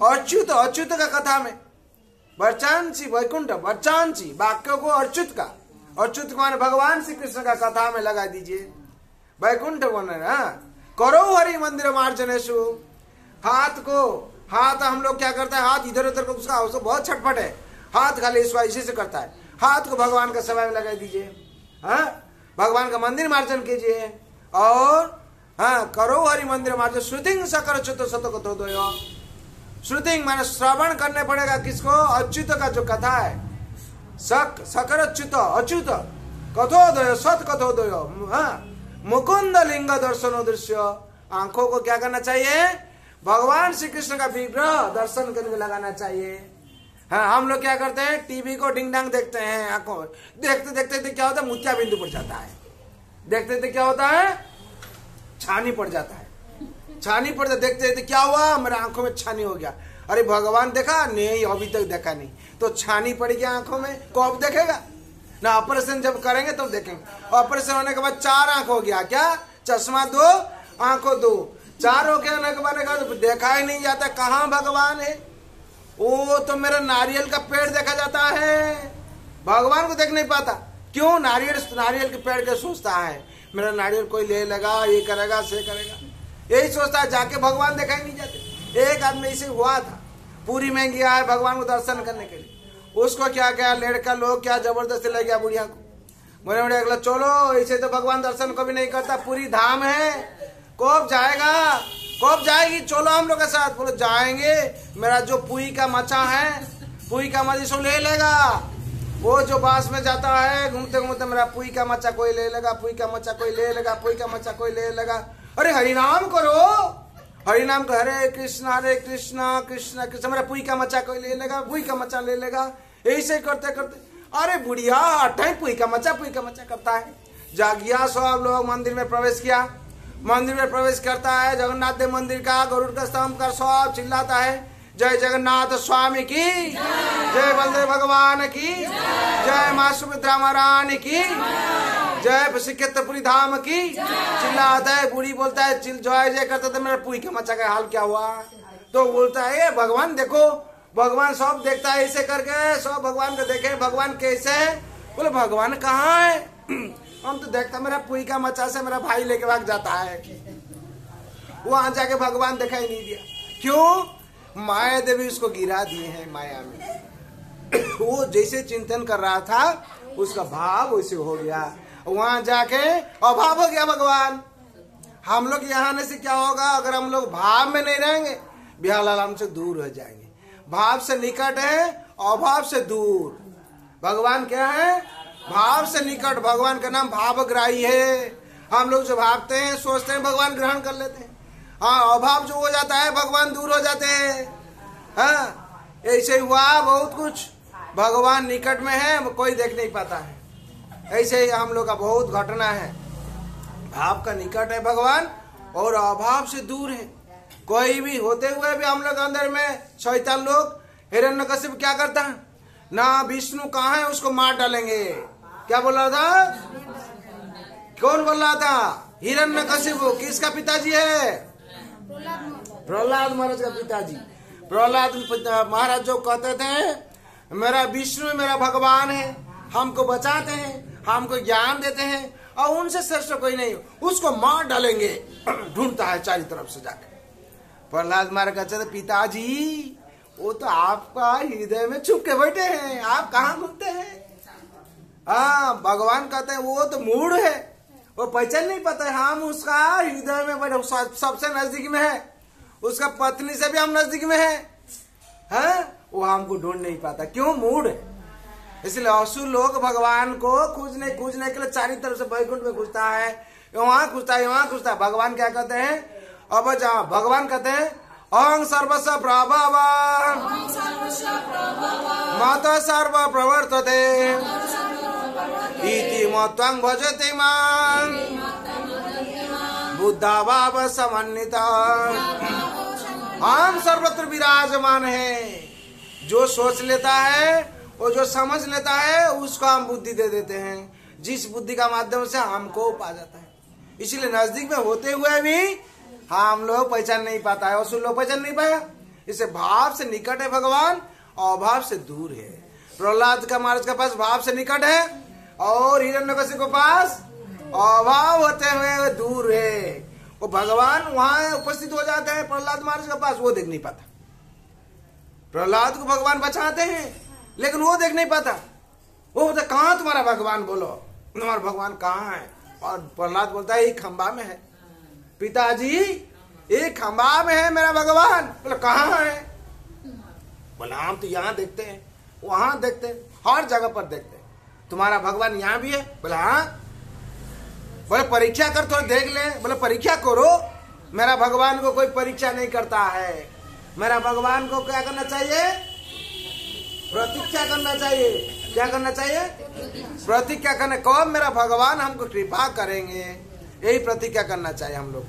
अच्युत अच्युत का कथा में वर्चांसी वैकुंठ, वर्चांसी वाक्यों को अच्युत का, अच्युत माने भगवान श्री कृष्ण का कथा में लगा दीजिए, वैकुंठ बनने। करो हरि मंदिर मार्जनेशु, हाथ को, हाथ हम लोग क्या करता है, हाथ इधर उधर को, उसका बहुत छटपट है, हाथ खाली इसी से करता है। हाथ को भगवान का सेवा में लगा दीजिए। हाँ, भगवान का मंदिर मार्जन कीजिए। और हाँ, करो हरि मंदिर मार्जन श्रुतिंग सकर च्युत सतो कथोदय। श्रुतिंग माने श्रवण करने पड़ेगा किसको? अच्युत का जो कथा है, सकर अच्युत अच्युत कथोदय सत कथोदय। हाँ, मुकुंद लिंग दर्शन दृश्य, आंखों को क्या करना चाहिए? भगवान श्री कृष्ण का विग्रह दर्शन करने में लगाना चाहिए। हाँ, हम लोग क्या करते हैं? टीवी को डिंग डांग देखते हैं, आंखों देखते देखते क्या होता है? मुत्या बिंदु पड़ जाता है। देखते देखते क्या होता है? छानी पड़ जाता है, छानी पड़ जाता। देखते देखते क्या हुआ? मेरे आंखों में छानी हो गया। अरे भगवान देखा नहीं? अभी तक देखा नहीं, तो छानी पड़ गया आंखों में, कब देखेगा ना? ऑपरेशन जब करेंगे तब देखेंगे। ऑपरेशन होने के बाद 4 आंख हो गया, क्या? चश्मा 2, आंखों 2, 4 हो गया होने के बाद देखा ही नहीं जाता कहाँ भगवान है। वो तो मेरा नारियल का पेड़ देखा जाता है, भगवान को देख नहीं पाता। क्यों? नारियल के पेड़ के सोचता है मेरा नारियल कोई ले लेगा, ये करेगा, से करेगा, यही सोचता है। जाके भगवान देखा ही नहीं जाते। एक आदमी इसे हुआ था, पूरी में गया है भगवान को दर्शन करने के लिए। उसको क्या क्या लड़का लोग क्या जबरदस्ती ले गया बुढ़िया को, बोले बोले अगला चलो, ऐसे तो भगवान दर्शन कभी नहीं करता, पूरी धाम है, कब जाएगा, कब जाएगी, चलो हम लोग के साथ। बोलो जाएंगे, मेरा जो पुई का मचा है, पुई का मचा इसको ले लेगा। वो जो बास में जाता है घूमते घूमते, मेरा पुई का मचा कोई ले लेगा, पुई का मचा कोई ले लेगा, पुई का मचा कोई ले लेगा। अरे हरिनाम करो, हरिनाम को हरे कृष्ण कृष्ण कृष्ण, मेरा पुई का मचा कोई ले लेगा, पुई का मचा ले लेगा। ऐसे करते करते अरे बुढ़िया अठाई पुई का मचा करता है। जागिया सब लोग मंदिर में प्रवेश किया, मंदिर में प्रवेश करता है। जगन्नाथ देव मंदिर का गरुड़ का स्तंभ का सब चिल्लाता है, जय जगन्नाथ स्वामी की जय, बलदेव भगवान की जय, माँ सुभद्रा महारानी की जय, श्रीक्षेत्रपुरी धाम की। चिल्लाता है, बूढ़ी बोलता है जय जय करते थे, मेरा पुई का मचा का हाल क्या हुआ? तो बोलता है भगवान देखो, भगवान सब देखता है, ऐसे करके सब भगवान को देखे, भगवान कैसे है? बोले भगवान कहाँ है? हम तो देखता मेरा पुई का मचा से मेरा भाई लेके भाग जाता है। वहां जाके भगवान दिखाई नहीं दिया। क्यों? माया देवी उसको गिरा दिए हैं माया में। वो जैसे चिंतन कर रहा था उसका भाव वैसे हो गया, वहां जाके अभाव हो गया भगवान। हम लोग यहाँ आने से क्या होगा? अगर हम लोग भाव में नहीं रहेंगे, बिहालाल हमसे दूर हो जाएंगे। भाव से निकट है, अभाव से दूर। भगवान क्या है? भाव से निकट। भगवान का नाम भावग्राही है। हम लोग जो भावते हैं, सोचते हैं, भगवान ग्रहण कर लेते हैं। हाँ, अभाव जो हो जाता है भगवान दूर हो जाते हैं। हाँ, ऐसे हुआ बहुत कुछ। भगवान निकट में है, कोई देख नहीं पाता है। ऐसे ही हम लोग का बहुत घटना है। भाव का निकट है भगवान और अभाव से दूर है। कोई भी होते हुए भी हम लोग अंदर में शैतान लोग, हिरण्यकशिप क्या करता है ना, विष्णु कहाँ है उसको मार डालेंगे। क्या बोल रहा था? कौन बोल रहा था? हिरण्यकशिप किसका पिताजी है? प्रहलाद महाराज का पिताजी। प्रहलाद महाराज जो कहते थे मेरा विष्णु मेरा भगवान है, हमको बचाते हैं, हमको ज्ञान देते हैं और उनसे श्रेष्ठ कोई नहीं, उसको मार डालेंगे। ढूंढता है चारों तरफ से जाकर। प्रहलाद महाराज कहते थे पिताजी वो तो आपका हृदय में छुप के बैठे हैं, आप कहाँ घूमते हैं। हाँ, भगवान कहते हैं वो तो मूड है, वो पहचान नहीं पाता है। हम उसका हृदय में बैठे, सबसे नजदीक में है, उसका पत्नी से भी हम नजदीक में है, वो हमको ढूंढ नहीं पाता। क्यों? मूड है। इसलिए असुर लोग भगवान को खोजने के लिए चारी तरफ से वैकुंठ में घुसता है, वहां घुसता है, वहां घुसता है। भगवान क्या कहते हैं? अब जहाँ भगवान कहते हैं अहं सर्वस्व प्रभव मत सर्व प्रवर्तते इति मत्वं भजते मां बुद्धा भाव समन्विता। हम सर्वत्र विराजमान है। जो सोच लेता है और जो समझ लेता है उसको हम बुद्धि दे देते हैं, जिस बुद्धि का माध्यम से हमको पा जाता है। इसलिए नजदीक में होते हुए भी हम लोग पहचान नहीं पाता है, और लोग पहचान नहीं पाया। इसे भाव से निकट है भगवान, अभाव से दूर है। प्रहलाद का महाराज के पास भाव से निकट है, और हिरण्यकशिपु के पास अभाव होते हुए दूर है। वो भगवान वहां उपस्थित हो जाते हैं प्रहलाद महाराज के पास, वो देख नहीं पाता। प्रहलाद को भगवान बचाते हैं, लेकिन वो देख नहीं पाता। वो बोलता कहाँ तुम्हारा भगवान, बोलो तुम्हारा भगवान कहाँ है। और प्रहलाद बोलता है एक खंबा में है। पिताजी एक खंबा में है मेरा भगवान। बोले कहाँ है? बोला हम तो यहाँ देखते हैं, वहां देखते हैं, हर जगह पर देखते हैं। तुम्हारा भगवान यहाँ भी है? बोला हाँ। बोले परीक्षा कर तो देख ले। बोले परीक्षा करो, मेरा भगवान को कोई परीक्षा नहीं करता है। मेरा भगवान को क्या करना चाहिए? प्रतीक्षा करना चाहिए। क्या करना चाहिए? प्रतीक्षा करना। कब मेरा भगवान हमको कृपा करेंगे, यही प्रतीक्षा करना चाहिए। हम लोग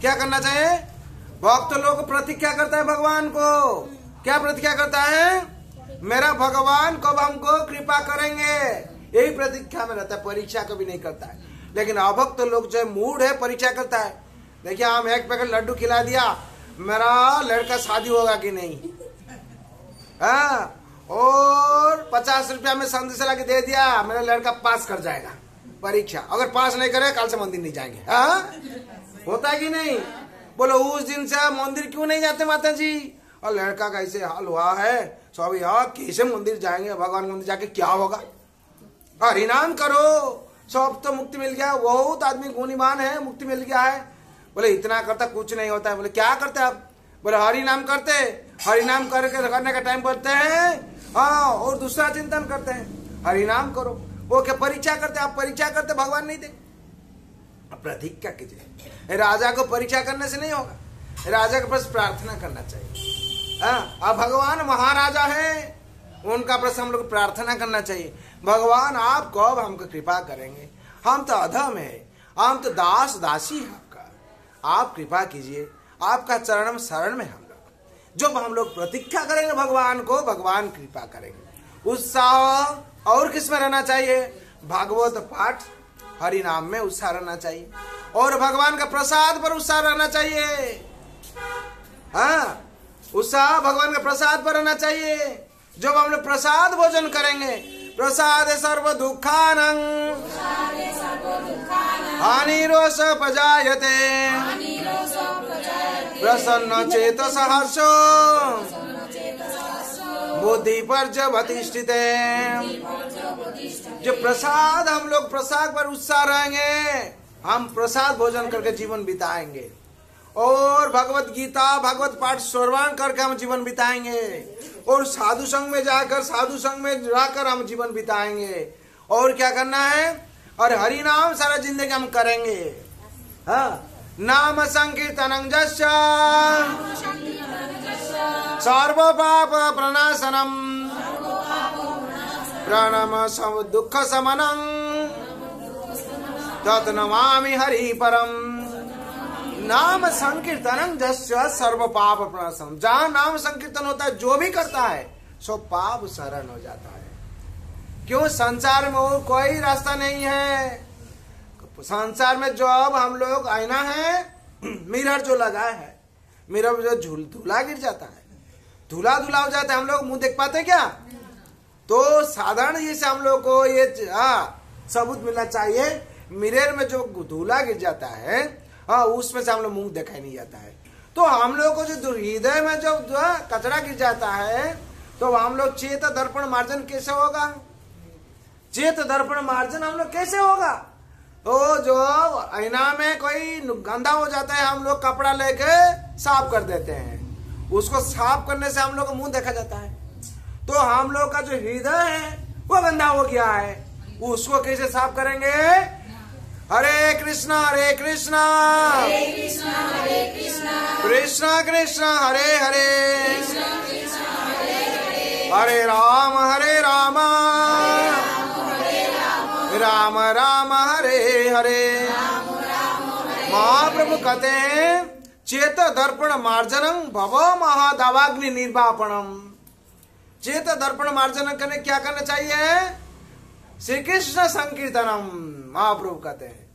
क्या करना चाहिए? भक्त लोग प्रतीक्षा करता है भगवान को। क्या प्रतीक्षा करता है? मेरा भगवान कब हमको कृपा करेंगे, यही प्रतीक्षा में रहता है। परीक्षा कभी नहीं करता है। लेकिन अभक्त लोग जो मूड है परीक्षा करता है। देखिए हम एक पैकेट लड्डू खिला दिया, मेरा लड़का शादी होगा कि नहीं, और 50 रुपया में संदेश ला के दे दिया, मेरा लड़का पास कर जाएगा परीक्षा। अगर पास नहीं करे कल से मंदिर नहीं जाएंगे। होता है कि नहीं? बोलो उस दिन से मंदिर क्यों नहीं जाते माता जी? और लड़का का ऐसे हाल हुआ है, सब यार कैसे मंदिर जाएंगे, भगवान मंदिर जाके क्या होगा? हरिनाम करो, सब तो मुक्ति मिल गया। बहुत आदमी गुणीमान है, मुक्ति मिल गया है। बोले इतना करता कुछ नहीं होता है। बोले क्या करते आप? बोले हरि नाम करते, हरि नाम करने का टाइम करते हैं, हाँ, और दूसरा चिंतन करते हैं। हरि नाम करो। वो क्या परीक्षा करते? आप परीक्षा करते, भगवान नहीं दे। प्रतिज्ञा कीजिए। राजा को परीक्षा करने से नहीं होगा, राजा के पास प्रार्थना करना चाहिए। अब भगवान महाराजा है, उनका प्रश्न हम लोग प्रार्थना करना चाहिए। भगवान आप कब हमको कृपा करेंगे? हम तो अधम है, हम तो दास दासी है आपका, आप कृपा कीजिए। आपका चरण में शरण में हम लोग, जब हम लोग प्रतीक्षा करेंगे भगवान को, भगवान कृपा करेंगे। उत्साह और किस में रहना चाहिए? भागवत पाठ, हरि नाम में उत्साह रहना चाहिए, और भगवान का प्रसाद पर उत्साह रहना चाहिए। उत्साह भगवान के प्रसाद पर रहना चाहिए। जब हम लोग प्रसाद भोजन करेंगे, प्रसाद सर्व दुखानं हानिरोष पजायते प्रसन्न चेतस हर्षो बुद्धि पर्यवतिष्ठिते। जो प्रसाद हम लोग प्रसाद पर उत्साह रहेंगे, हम प्रसाद भोजन करके जीवन बिताएंगे, और भगवत गीता भगवत पाठ श्रवण करके हम जीवन बिताएंगे, और साधु संघ में जाकर हम जीवन बिताएंगे। और क्या करना है? और हरि नाम सारा जिंदगी हम करेंगे। नाम संकीर्तनं जस्य सर्व पाप प्रणाशनम प्रणम दुख शमनं तत् नमामि हरि परम। नाम संकीर्तनं जस्य सर्व पाप प्रणाशनम। जहाँ नाम संकीर्तन होता है, जो भी करता है सो पाप शरण हो जाता है। क्यों? संसार में और कोई रास्ता नहीं है। संसार में जो अब हम लोग आईना है, मिरर जो लगा है, मिरर में जो धूला गिर जाता है, धूला हो जाता है, हम लोग मुंह देख पाते क्या? तो साधारण ये से हम लोग को ये सबूत मिलना चाहिए। मिरर में जो धूला गिर जाता है, उसमें से हम लोग मुंह दिखाई नहीं जाता है। तो तो हम लोग को जो हृदय में जब जो कचरा गिर जाता है तो हम लोग चेत दर्पण मार्जन कैसे होगा? चेत दर्पण मार्जन हम लोग कैसे होगा? तो जो आईना में कोई गंदा हो जाता है हम लोग कपड़ा लेके साफ कर देते हैं, उसको साफ करने से हम लोग का मुंह देखा जाता है। तो हम लोग का जो हृदय है वो गंदा हो गया है, उसको कैसे साफ करेंगे? हरे कृष्णा कृष्णा कृष्णा कृष्णा हरे हरे, हरे राम राम राम हरे हरे। महाप्रभु कहते हैं चेत दर्पण मार्जनम भव महादावाग्नि निर्वापणम। चेत दर्पण मार्जन करने क्या करना चाहिए? श्री कृष्ण संकीर्तनम। महाप्रभु कहते हैं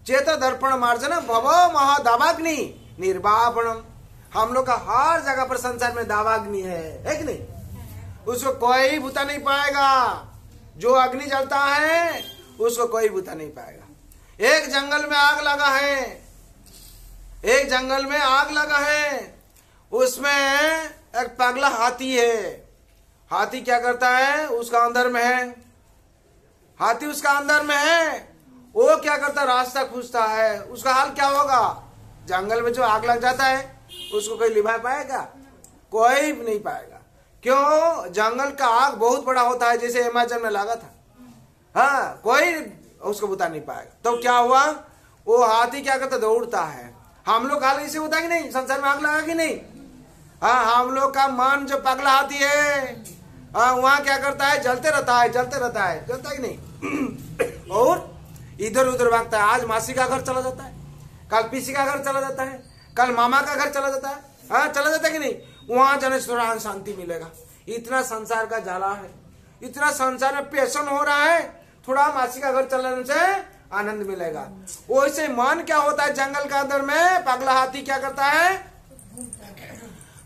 चेत दर्पण मार्जन भव महादावाग्नि निर्वापणम। हम लोग का हर जगह पर संसार में दावाग्नि है कि नहीं? उसको कोई बुता नहीं पाएगा। जो अग्नि जलता है उसको कोई बुता नहीं पाएगा। एक जंगल में आग लगा है, एक जंगल में आग लगा है, उसमें एक पगला हाथी है। हाथी क्या करता है? उसका अंदर में है, हाथी उसका अंदर में है, वो क्या करता है? रास्ता पूछता है। उसका हाल क्या होगा? जंगल में जो आग लग जाता है उसको कोई लिभा पाएगा? कोई नहीं पाएगा। क्यों? जंगल का आग बहुत बड़ा होता है, जैसे हिमाचल में लगा था। हाँ, कोई उसको बुता नहीं पाएगा। तो क्या हुआ? वो हाथी क्या करता? दौड़ता है। हम लोग हाल इसे होता कि नहीं? संसार में आग लगा कि नहीं? हाँ, हम लोग का मन जो पगला हाथी है, हाँ, वहां क्या करता है? जलते रहता है, जलते रहता है, जलता कि नहीं? और इधर उधर भागता है। आज मासी का घर चला जाता है, कल पीसी का घर चला जाता है, कल मामा का घर चला जाता है। हाँ, चला जाता है कि नहीं? वहां जाने से थोड़ा शांति मिलेगा। इतना संसार का जाला है, इतना संसार में पैशन हो रहा है, थोड़ा मासी का घर चलाने से आनंद मिलेगा। वैसे मन क्या होता है? जंगल के अंदर में पगला हाथी क्या करता है?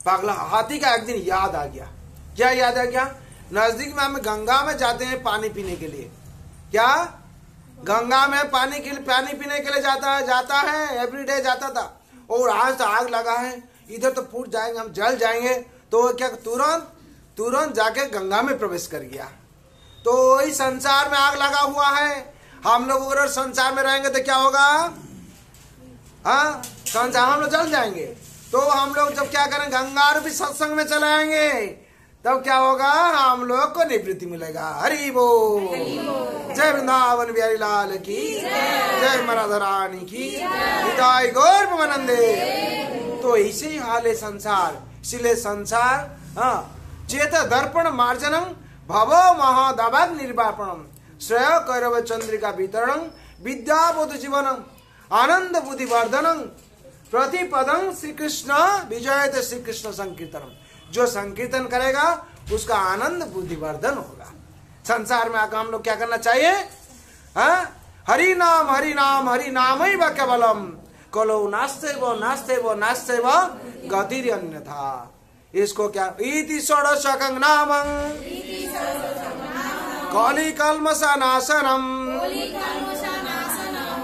पगला हाथी का एक दिन याद आ गया। क्या याद आ गया? नजदीक में हम गंगा में जाते हैं पानी पीने के लिए। क्या? गंगा में पानी पीने के लिए जाता है एवरीडे जाता था। और आज तो आग लगा है, इधर तो फूट जाएंगे, हम जल जाएंगे। तो क्या तुरंत जाके गंगा में प्रवेश कर गया। तो इस संसार में आग लगा हुआ है। हम लोग अगर संसार में रहेंगे तो क्या होगा? हाँ, संसार हम लोग जल जाएंगे। तो हम लोग जब क्या करें? गंगा रूपी सत्संग में चले आएंगे, तब क्या होगा? हम लोग को निवृत्ति मिलेगा। हरि बोल। जय वृंदावन बिहारी लाल की, जय राधा रानी की, निताई गौर प्रेमानंदे। तो इसे ही हाल है संसार। इसलिए संसार, हाँ, चेत दर्पण मार्जनम भवो महादावाग निर्वापणम श्रेय कैरव चंद्रिका वितरणं विद्या बोध जीवनम आनंद बुद्धि वर्धनम प्रतिपदं श्री कृष्ण विजयते श्री कृष्ण संकीर्तनम। जो संकीर्तन करेगा उसका आनंद बुद्धि वर्धन होगा। संसार में आकर हम लोग क्या करना चाहिए? हरि नाम हरि नाम हरि नाम ही केवलम कलो नास्ते वो गतिरि अन्यथा। इसको क्या? इति षोडशकं नामं कलि कल्मषा नाशनम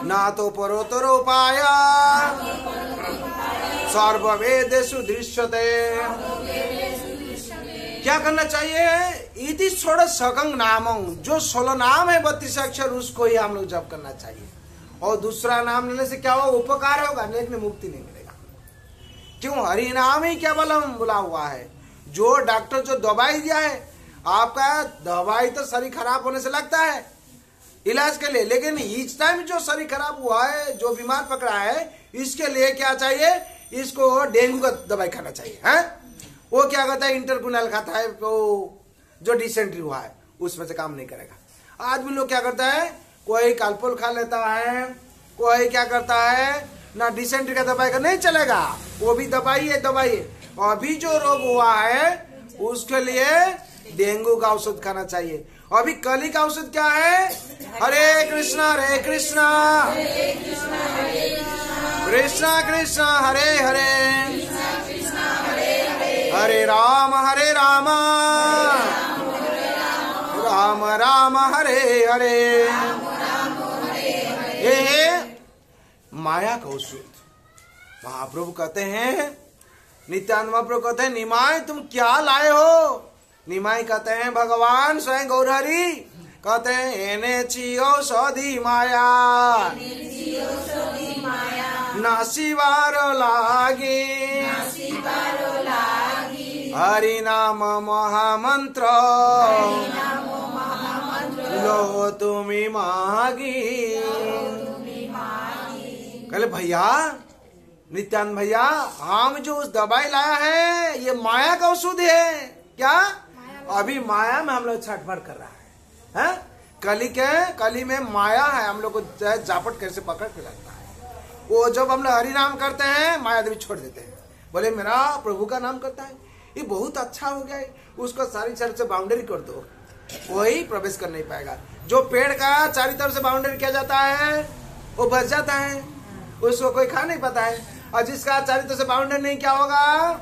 ना तो परोतरो उपाय सर्ववेदेषु दृश्यते। क्या करना चाहिए? इति षोडशकं नामं, जो 16 नाम है 32 अक्षर, उसको ही हम लोग जप करना चाहिए। और दूसरा नाम लेने से क्या होगा? उपकार होगा, लेकिन मुक्ति नहीं मिलेगा। क्यों? हरि नाम ही केवलम बोला हुआ है। जो डॉक्टर जो दवाई दिया है, आपका दवाई तो शरीर खराब होने से लगता है इलाज के लिए, लेकिन इस टाइम जो शरीर खराब हुआ है, जो बीमार पकड़ा है, इसके लिए क्या चाहिए? इसको डेंगू का दवाई खाना चाहिए। है वो क्या कहता है? इंटरकुनल खाता है, वो जो डिसेंट्री हुआ है उसमें से काम नहीं करेगा। आदमी लोग क्या करता है? कोई कालपोल खा लेता है, कोई क्या करता है ना, डिसेंट्री का दवाई का नहीं चलेगा, वो भी दवाई है दवाई है। अभी जो रोग हुआ है उसके लिए डेंगू का औषध खाना चाहिए। अभी कली का औषध क्या है? हरे कृष्णा कृष्णा कृष्णा हरे हरे, हरे राम राम राम हरे हरे। ये माया का औषध। महाप्रभु कहते हैं नित्यानंद महाप्रभु कहते हैं निमाय तुम क्या लाए हो? निमाई कहते हैं भगवान स्वयं गौरहरि कहते हैं एने चियो सौधी माया नासिवार लागी हरि नाम महामंत्र लो तुम्ही मागी। कहले भैया नित्यानंद भैया हम जो उस दवाई लाया है ये माया का औषधि है क्या? अभी माया में हम लोग छटपट कर रहा है? कली में माया है, हम लोग को जापट कैसे पकड़ के लगता है। वो जब हम लोग हरि नाम करते हैं माया देवी छोड़ देते हैं, बोले मेरा प्रभु का नाम करता है ये बहुत अच्छा हो गया है, उसको सारी तरफ से बाउंड्री कर दो, वही प्रवेश कर नहीं पाएगा। जो पेड़ का चारी तरफ से बाउंड्री किया जाता है वो बच जाता है, उसको कोई खा नहीं पाता है। और जिसका चारी तरफ से बाउंड्री नहीं क्या होगा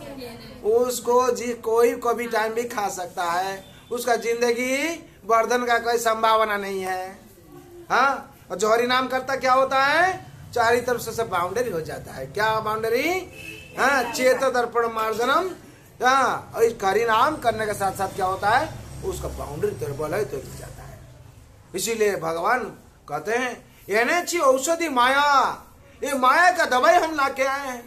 उसको कोई भी टाइम भी खा सकता है, उसका जिंदगी वर्धन का कोई संभावना नहीं है। हाँ, और जो हरि नाम करता क्या होता है चारी तरफ से सब बाउंड्री हो जाता है। क्या बाउंड्री? हाँ, चेत दर्पण मार्जनम। हाँ, और हरि नाम करने के साथ साथ क्या होता है उसका बाउंड्री दुर्बल है तो गिर जाता है। इसीलिए भगवान कहते हैं एने ची औषधि माया, ये माया का दवाई हम लाके आए हैं।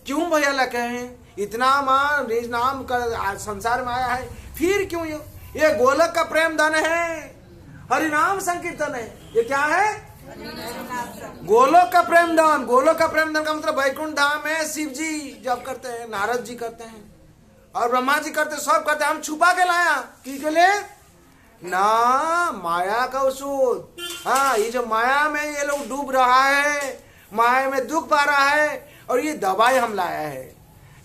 क्यों भैया लाके आए हैं? इतना मान निज नाम का संसार में आया है, फिर क्यों? ये गोलक का प्रेम धन है, हरि नाम संकीर्तन है। ये क्या है? गोलोक का प्रेम धन। गोलोक का प्रेम धन का मतलब वैकुंठ धाम में शिव जी जब करते हैं, नारद जी करते हैं और ब्रह्मा जी करते, सब करते हैं। हम छुपा के लाया के लिए ना माया का उसूद। हाँ, ये जो माया में ये लोग डूब रहा है, माया में दुख पा रहा है, और ये दवाई हम लाया है।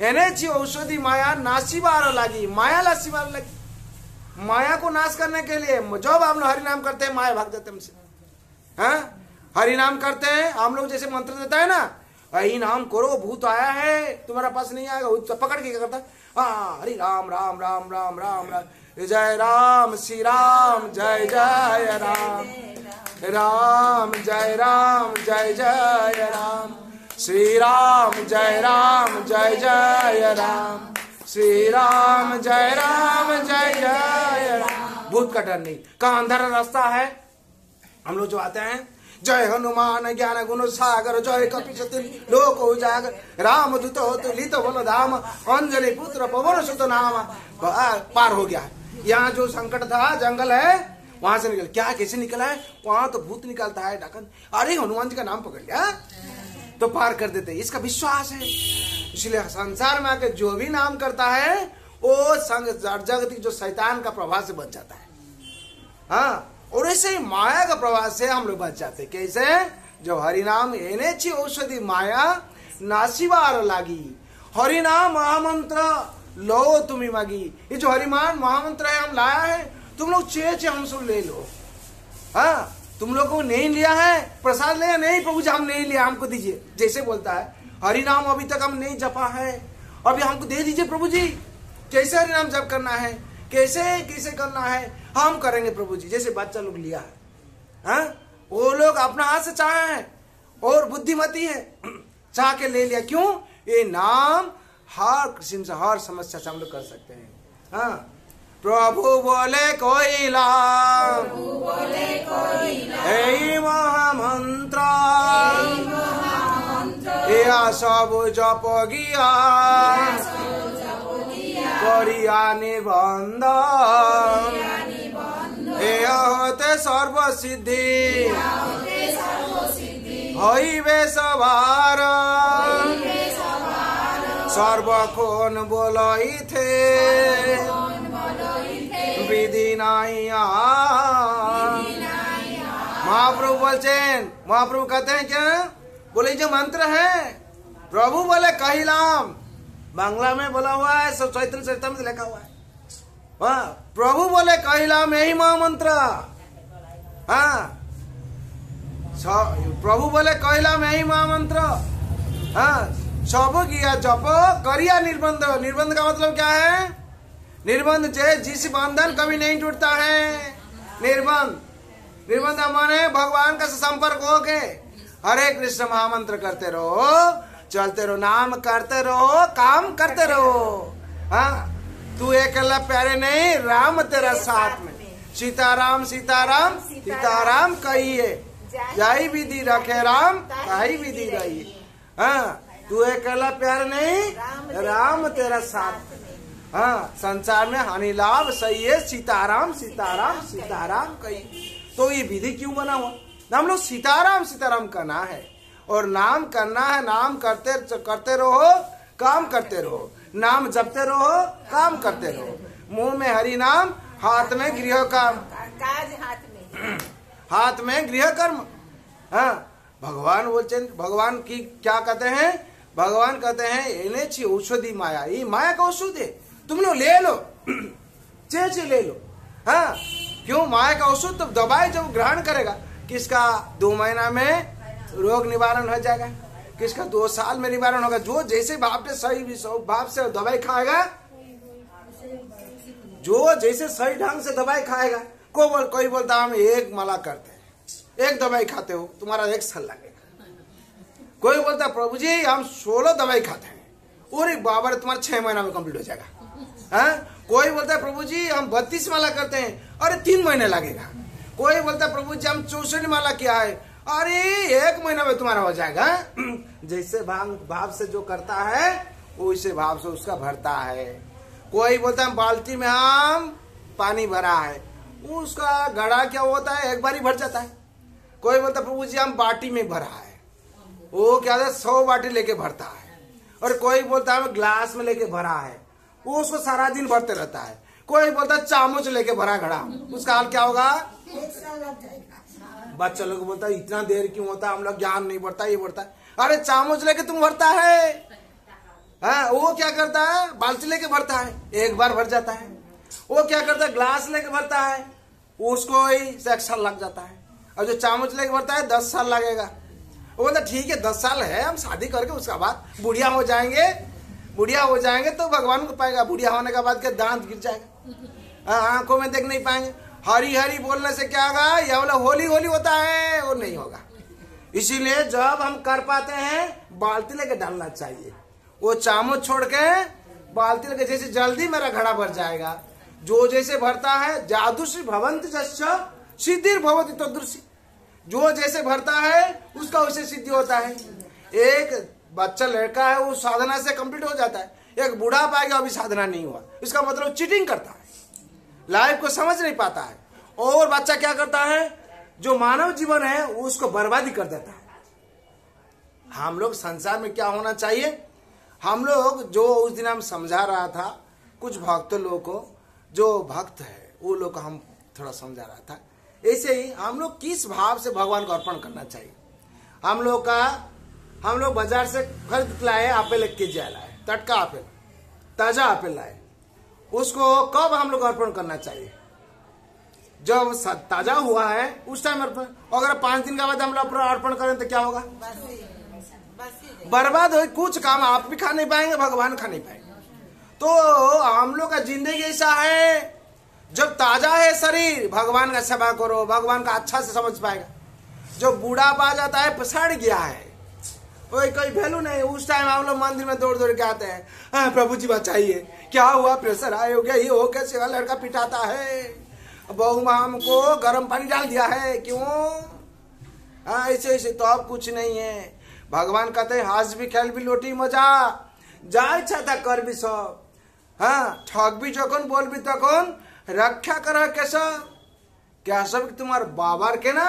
एने ची औषधि माया नासीबार लगी, माया नासीबार लगी। माया को नाश करने के लिए जब हम लोग हरि नाम करते हैं माया भाग जाते हैं हमसे। हाँ, हरि नाम करते हैं हम लोग, जैसे मंत्र देता है ना, यही नाम करो भूत आया है तुम्हारा पास नहीं आएगा, तो पकड़ के क्या करता है? हाँ, हरि राम राम राम राम राम राम जय राम श्री राम जय जय राम राम जय राम जय जय राम श्री राम जय जय राम श्री राम जय जय राम। भूत का डर नहीं। कहाँ अंधारा रास्ता है हम लोग जो आते हैं, जय हनुमान ज्ञान गुण सागर जय कपीशतिल लोक उजागर राम दूत तुलित बल धाम अंजलि पुत्र पवन सुत नाम। पार हो गया। यहाँ जो संकट था जंगल है वहां से निकल। क्या कैसे निकला है? वहां तो भूत निकलता है डाकन, अरे हनुमान जी का नाम पकड़ लिया तो पार कर देते। इसका विश्वास है। इसलिए संसार में आके जो भी नाम करता है वो संग जगत जो शैतान का प्रभाव से बच जाता है। हाँ, और ऐसे ही माया का प्रभाव से हम लोग बच जाते। कैसे? जो हरि नाम एने ची औषधि माया नासिवार लागी, हरि नाम महामंत्र लो तुम्ही मागी। ये जो हरिमान महामंत्र है हम लाया है, तुम लोग चे हमसे ले लो। हाँ, तुम लोग को नहीं लिया है प्रसाद लिया नहीं प्रभु जी, हम नहीं लिया, हमको दीजिए। जैसे बोलता है हरि नाम अभी तक हम नहीं जपा है, अभी हमको दे दीजिए प्रभु जी। कैसे हरि नाम जप करना है, कैसे कैसे करना है, हम करेंगे प्रभु जी। जैसे बच्चा लोग लिया है, हाँ, वो लोग अपना हाथ से चाहे हैं और बुद्धिमती है, चाह के ले लिया। क्यों? ये नाम हर किस्म से हर समस्या से हम लोग कर सकते हैं। हाँ, प्रभु बोले कोई लाम हे महामंत्र या सब जप गिया करिया निबंध होते सर्व सिद्धि हईबे सवार सर्वक्षण बोलई थे विधि नहीं। महाप्रभु बोलचेन, महाप्रभु कहते हैं क्या? बोले जो मंत्र है प्रभु बोले कहिलाम, बांग्ला में बोला हुआ है, सब चैतन्य चरितम में लिखा हुआ है। हाँ, प्रभु बोले कहिलाम यही महामंत्र। हाँ, प्रभु बोले कहिलाम यही महामंत्र। हाँ, सब किया जप करिया निर्बंध। निर्बंध का मतलब क्या है? निर्बंध जिस बंधन कभी नहीं टूटता है। निर्बंध माने भगवान का संपर्क हो के हरे कृष्ण महामंत्र करते रहो, चलते रहो, नाम करते रहो, काम करते रहो। हाँ, तू अकेला प्यारे नहीं, राम तेरा साथ में। सीताराम सीताराम सीताराम कहिए, जाई विधि रखे राम, ताई विधि रही। हाँ, तू अकेला प्यारे नहीं, राम तेरा साथ। हाँ, संसार में हानि लाभ सही है, सीताराम सीताराम सीताराम कहिए। तो ये विधि क्यों बना हुआ? हम लोग सीताराम सीताराम करना है और नाम करना है। नाम करते करते रहो, काम करते रहो, नाम जपते रहो, काम करते रहो। मुंह में हरि नाम, हाथ में गृह काम, हाथ में गृह कर्म। हाँ, भगवान बोलते, भगवान की क्या कहते हैं? भगवान कहते हैं इन्हें ची औषधि माया, ये माया का औषध है, तुम लोग ले लो, चे ले लो। हाँ, क्यों? माया का औषध तो दवाई जब ग्रहण करेगा, किसका 2 महीना में रोग निवारण हो जाएगा, किसका 2 साल में निवारण होगा। जो जैसे भाव से सही भाव से दवाई खाएगा, जो जैसे सही ढंग से दवाई खाएगा। कोई बोलता हम 1 माला करते हैं, 1 दवाई खाते हो तुम्हारा 1 साल लगेगा। कोई बोलता प्रभु जी हम 16 दवाई खाते हैं, और बाबा तुम्हारा 6 महीना में कंप्लीट हो जाएगा। हाँ? कोई बोलता है प्रभु जी हम 32 माला करते हैं, अरे 3 महीने लगेगा। कोई बोलता है प्रभु जी हम 64 माला किया है, अरे 1 महीना में तुम्हारा हो जाएगा। जैसे भाव से जो करता है वैसे भाव से उसका भरता है। कोई बोलता है बाल्टी में हम पानी भरा है, उसका घड़ा क्या होता है, एक बार ही भर जाता है। कोई बोलता है प्रभु जी हम बाटी में भरा है, वो क्या है 100 बाटी लेके भरता है। और कोई बोलता है ग्लास में लेके भरा है, वो उसको सारा दिन भरते रहता है। कोई बोलता है चामच लेके भरा घड़ा, उसका हाल क्या होगा? बच्चा लोग बोलता है इतना देर क्यों होता है, हम लोग ज्ञान नहीं बढ़ता, ये बढ़ता है। अरे चामच लेके तुम भरता है, हाँ, वो क्या करता है बाल्टी लेके भरता है, 1 बार भर जाता है। वो क्या करता है ग्लास लेके भरता है, उसको 1 साल लग जाता है। और जो चामच लेके भरता है 10 साल लगेगा। वो बोलता ठीक है 10 साल है, हम शादी करके उसके बाद बुढ़िया हो जाएंगे तो भगवान को पाएगा। बुढ़िया होने के बाद क्या दांत गिर जाएगा, आंखों में देख नहीं पाएंगे। हरी हरी बोलने से क्या होगा? या बोला होली होली होता है, वो नहीं होगा। इसीलिए जब हम कर पाते हैं बाल्टी लेके डालना चाहिए, वो चामच छोड़ के बाल्टी लेके, जैसे जल्दी मेरा घड़ा भर जाएगा। जो जैसे भरता है जादुषी भवंत जस्य सिद्धिर भवति तदृशी, जो जैसे भरता है उसका वैसे सिद्धि होता है। एक बच्चा लड़का है वो साधना से कंप्लीट हो जाता है, एक बूढ़ा पाएगा अभी साधना नहीं हुआ, इसका मतलब चीटिंग करता है, लाइफ को समझ नहीं पाता है। और बच्चा क्या करता है, जो मानव जीवन है उसको बर्बादी कर देता है। हम लोग संसार में क्या होना चाहिए, हम लोग जो उस दिन हम समझा रहा था कुछ भक्त लोगों को, जो भक्त है वो लोग हम थोड़ा समझा रहा था। ऐसे ही हम लोग किस भाव से भगवान को अर्पण करना चाहिए। हम लोग बाजार से खरीद लाए एप्पल 1 केजी लाए, टटका एप्पल, ताजा एप्पल लाए, उसको कब हम लोग अर्पण करना चाहिए? जब ताजा हुआ है उस टाइम अर्पण। अगर 5 दिन के बाद हम लोग अर्पण करें तो क्या होगा? बर्बाद हो, कुछ काम आप भी खा नहीं पाएंगे, भगवान खा नहीं पाएंगे। तो हम लोग का जिंदगी ऐसा है, जब ताजा है शरीर भगवान का सेवा करो, भगवान का अच्छा से समझ पाएगा। जो बूढ़ा पा जाता है पसड़ गया है, कोई वैल्यू नहीं, उस टाइम हम लोग मंदिर में दौड़ दौड़ के आते हैं, हाँ प्रभु जी बचाइए, क्या हुआ, प्रेशर हाई हो गया, ये हो गया, सेवा लड़का पिटाता है, बहू माँ हमको गर्म पानी डाल दिया है, क्यों? हाँ ऐसे ऐसे। तो अब कुछ नहीं है। भगवान कहते हैं हंस भी खेल भी लोटी मजा, जा इच्छा था कर भी सब। हाँ, ठग भी जखन बोल भी तखन रक्षा कर केशव तुम्हारे बाबर के ना,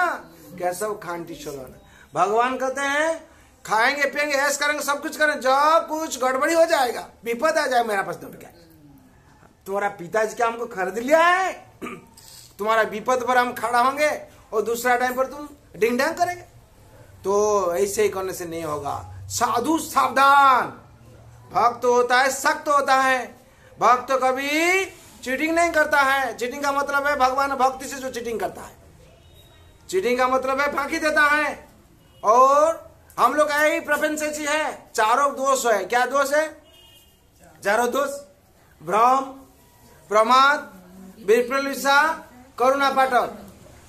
केशव खांटी चलो ना। भगवान कहते हैं खाएंगे पिएंगे ऐश करेंगे सब कुछ करें, जब कुछ गड़बड़ी हो जाएगा, विपद आ जाए, मेरा पास दौड़ गया। तुम्हारा पिताजी क्या हमको खरीद लिया है? तुम्हारा विपद पर हम खड़ा होंगे और दूसरा टाइम पर तुम डिंग डांग करेंगे। तो ऐसे ही करने से नहीं होगा। साधु सावधान। भक्त होता है सख्त होता है, भक्त तो कभी चीटिंग नहीं करता है। चीटिंग का मतलब है भगवान भक्ति से जो चीटिंग करता है, चीटिंग का मतलब है फांकी देता है। और हम लोग यही प्रोपेंसिटी है, चारों दोष है। क्या दोष है? चारों दोष, भ्रम, प्रमाद, विप्रलिप्सा, करुणा पाठक।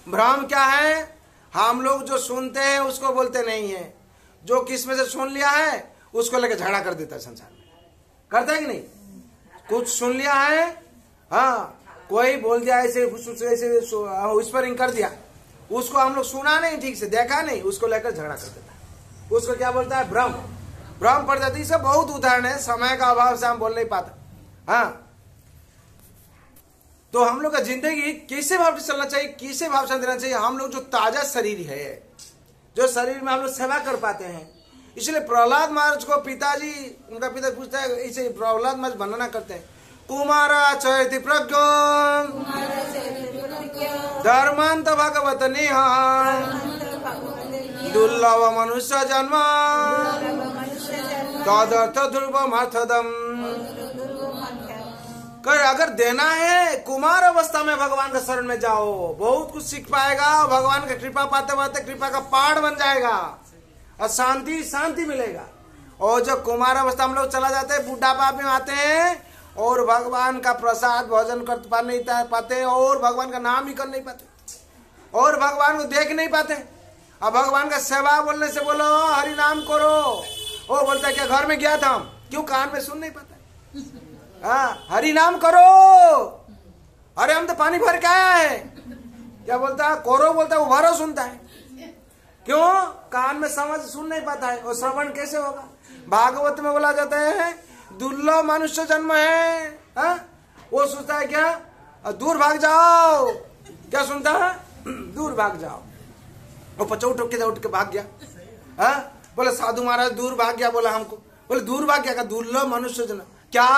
भ्रम क्या है? हम लोग जो सुनते हैं उसको बोलते नहीं है, जो किसमें से सुन लिया है उसको लेकर झगड़ा कर देता है संसार में, करता है कि नहीं? कुछ सुन लिया है, हाँ, कोई बोल दिया ऐसे विस्परिंग कर दिया, उसको हम लोग सुना नहीं, ठीक से देखा नहीं, उसको लेकर झगड़ा कर देता है। उसको क्या बोलता है? भ्रम, भ्रम पड़ जाती है। सब बहुत उदाहरण है, समय का अभाव से हम बोल नहीं पाते। हाँ, तो हम लोग का जिंदगी कैसे भाव से चलना चाहिए, कैसे भाव से देना चाहिए? हम लोग जो ताजा शरीर है, जो शरीर में हम लोग सेवा कर पाते हैं, इसलिए प्रहलाद महाराज को पिताजी, उनका पिता पूछता है, इसे प्रहलाद महाराज वर्णना करते हैं, कुमारा चैति प्रज्ञ धर्मांत भगवत निहा दुर्लभ मनुष्य जन्म तदर्थ ध्रुवमर्थदम। अगर देना है, कुमार अवस्था में भगवान का शरण में जाओ, बहुत कुछ सीख पाएगा, भगवान का कृपा पाते पाते कृपा का पहाड़ बन जाएगा और शांति शांति मिलेगा। और जब कुमार अवस्था हम लोग चला जाते हैं, बुढ़ापा में आते हैं और भगवान का प्रसाद भोजन कर पा नहीं पाते, और भगवान का नाम ही कर नहीं पाते, और भगवान को देख नहीं पाते। अब भगवान का सेवा बोलने से बोलो हरि नाम करो, वो बोलता है क्या घर में गया था हम, क्यों कान में सुन नहीं पाता? हाँ, हरि नाम करो, अरे हम तो पानी भर के आया है, क्या बोलता है? करो बोलता है, वो भरो सुनता है, क्यों? कान में समझ सुन नहीं पाता है, और श्रवण कैसे होगा? भागवत में बोला जाता है दुर्लभ मनुष्य जन्म है। हाँ? वो सोचता है क्या? दूर भाग जाओ, क्या सुनता है? दूर भाग जाओ। वो पचौट उठ के भाग गया। हाँ? बोले साधु महाराज दूर भाग गया, बोला हमको, बोले दूर भाग गया, दुर्लभ मनुष्य जन्म। क्या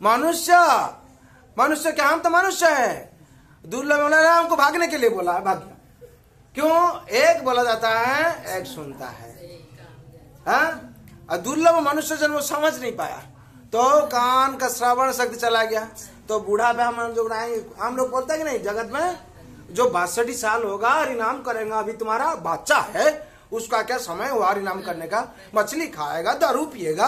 मनुष्य? मनुष्य क्या? हम तो मनुष्य है। दुर्लभ बोला हमको भागने के लिए बोला, भाग गया। क्यों? एक बोला जाता है, एक सुनता है। हाँ? दुर्लभ मनुष्य जन्म समझ नहीं पाया, तो कान का श्रवण शक्ति चला गया, तो बूढ़ा पे हम लोग बोलते हैं कि नहीं, जगत में जो 62 साल होगा हरिनाम करेगा, अभी तुम्हारा बच्चा है, उसका क्या समय हुआ हरिनाम करने का? मछली खाएगा, दारू पिएगा,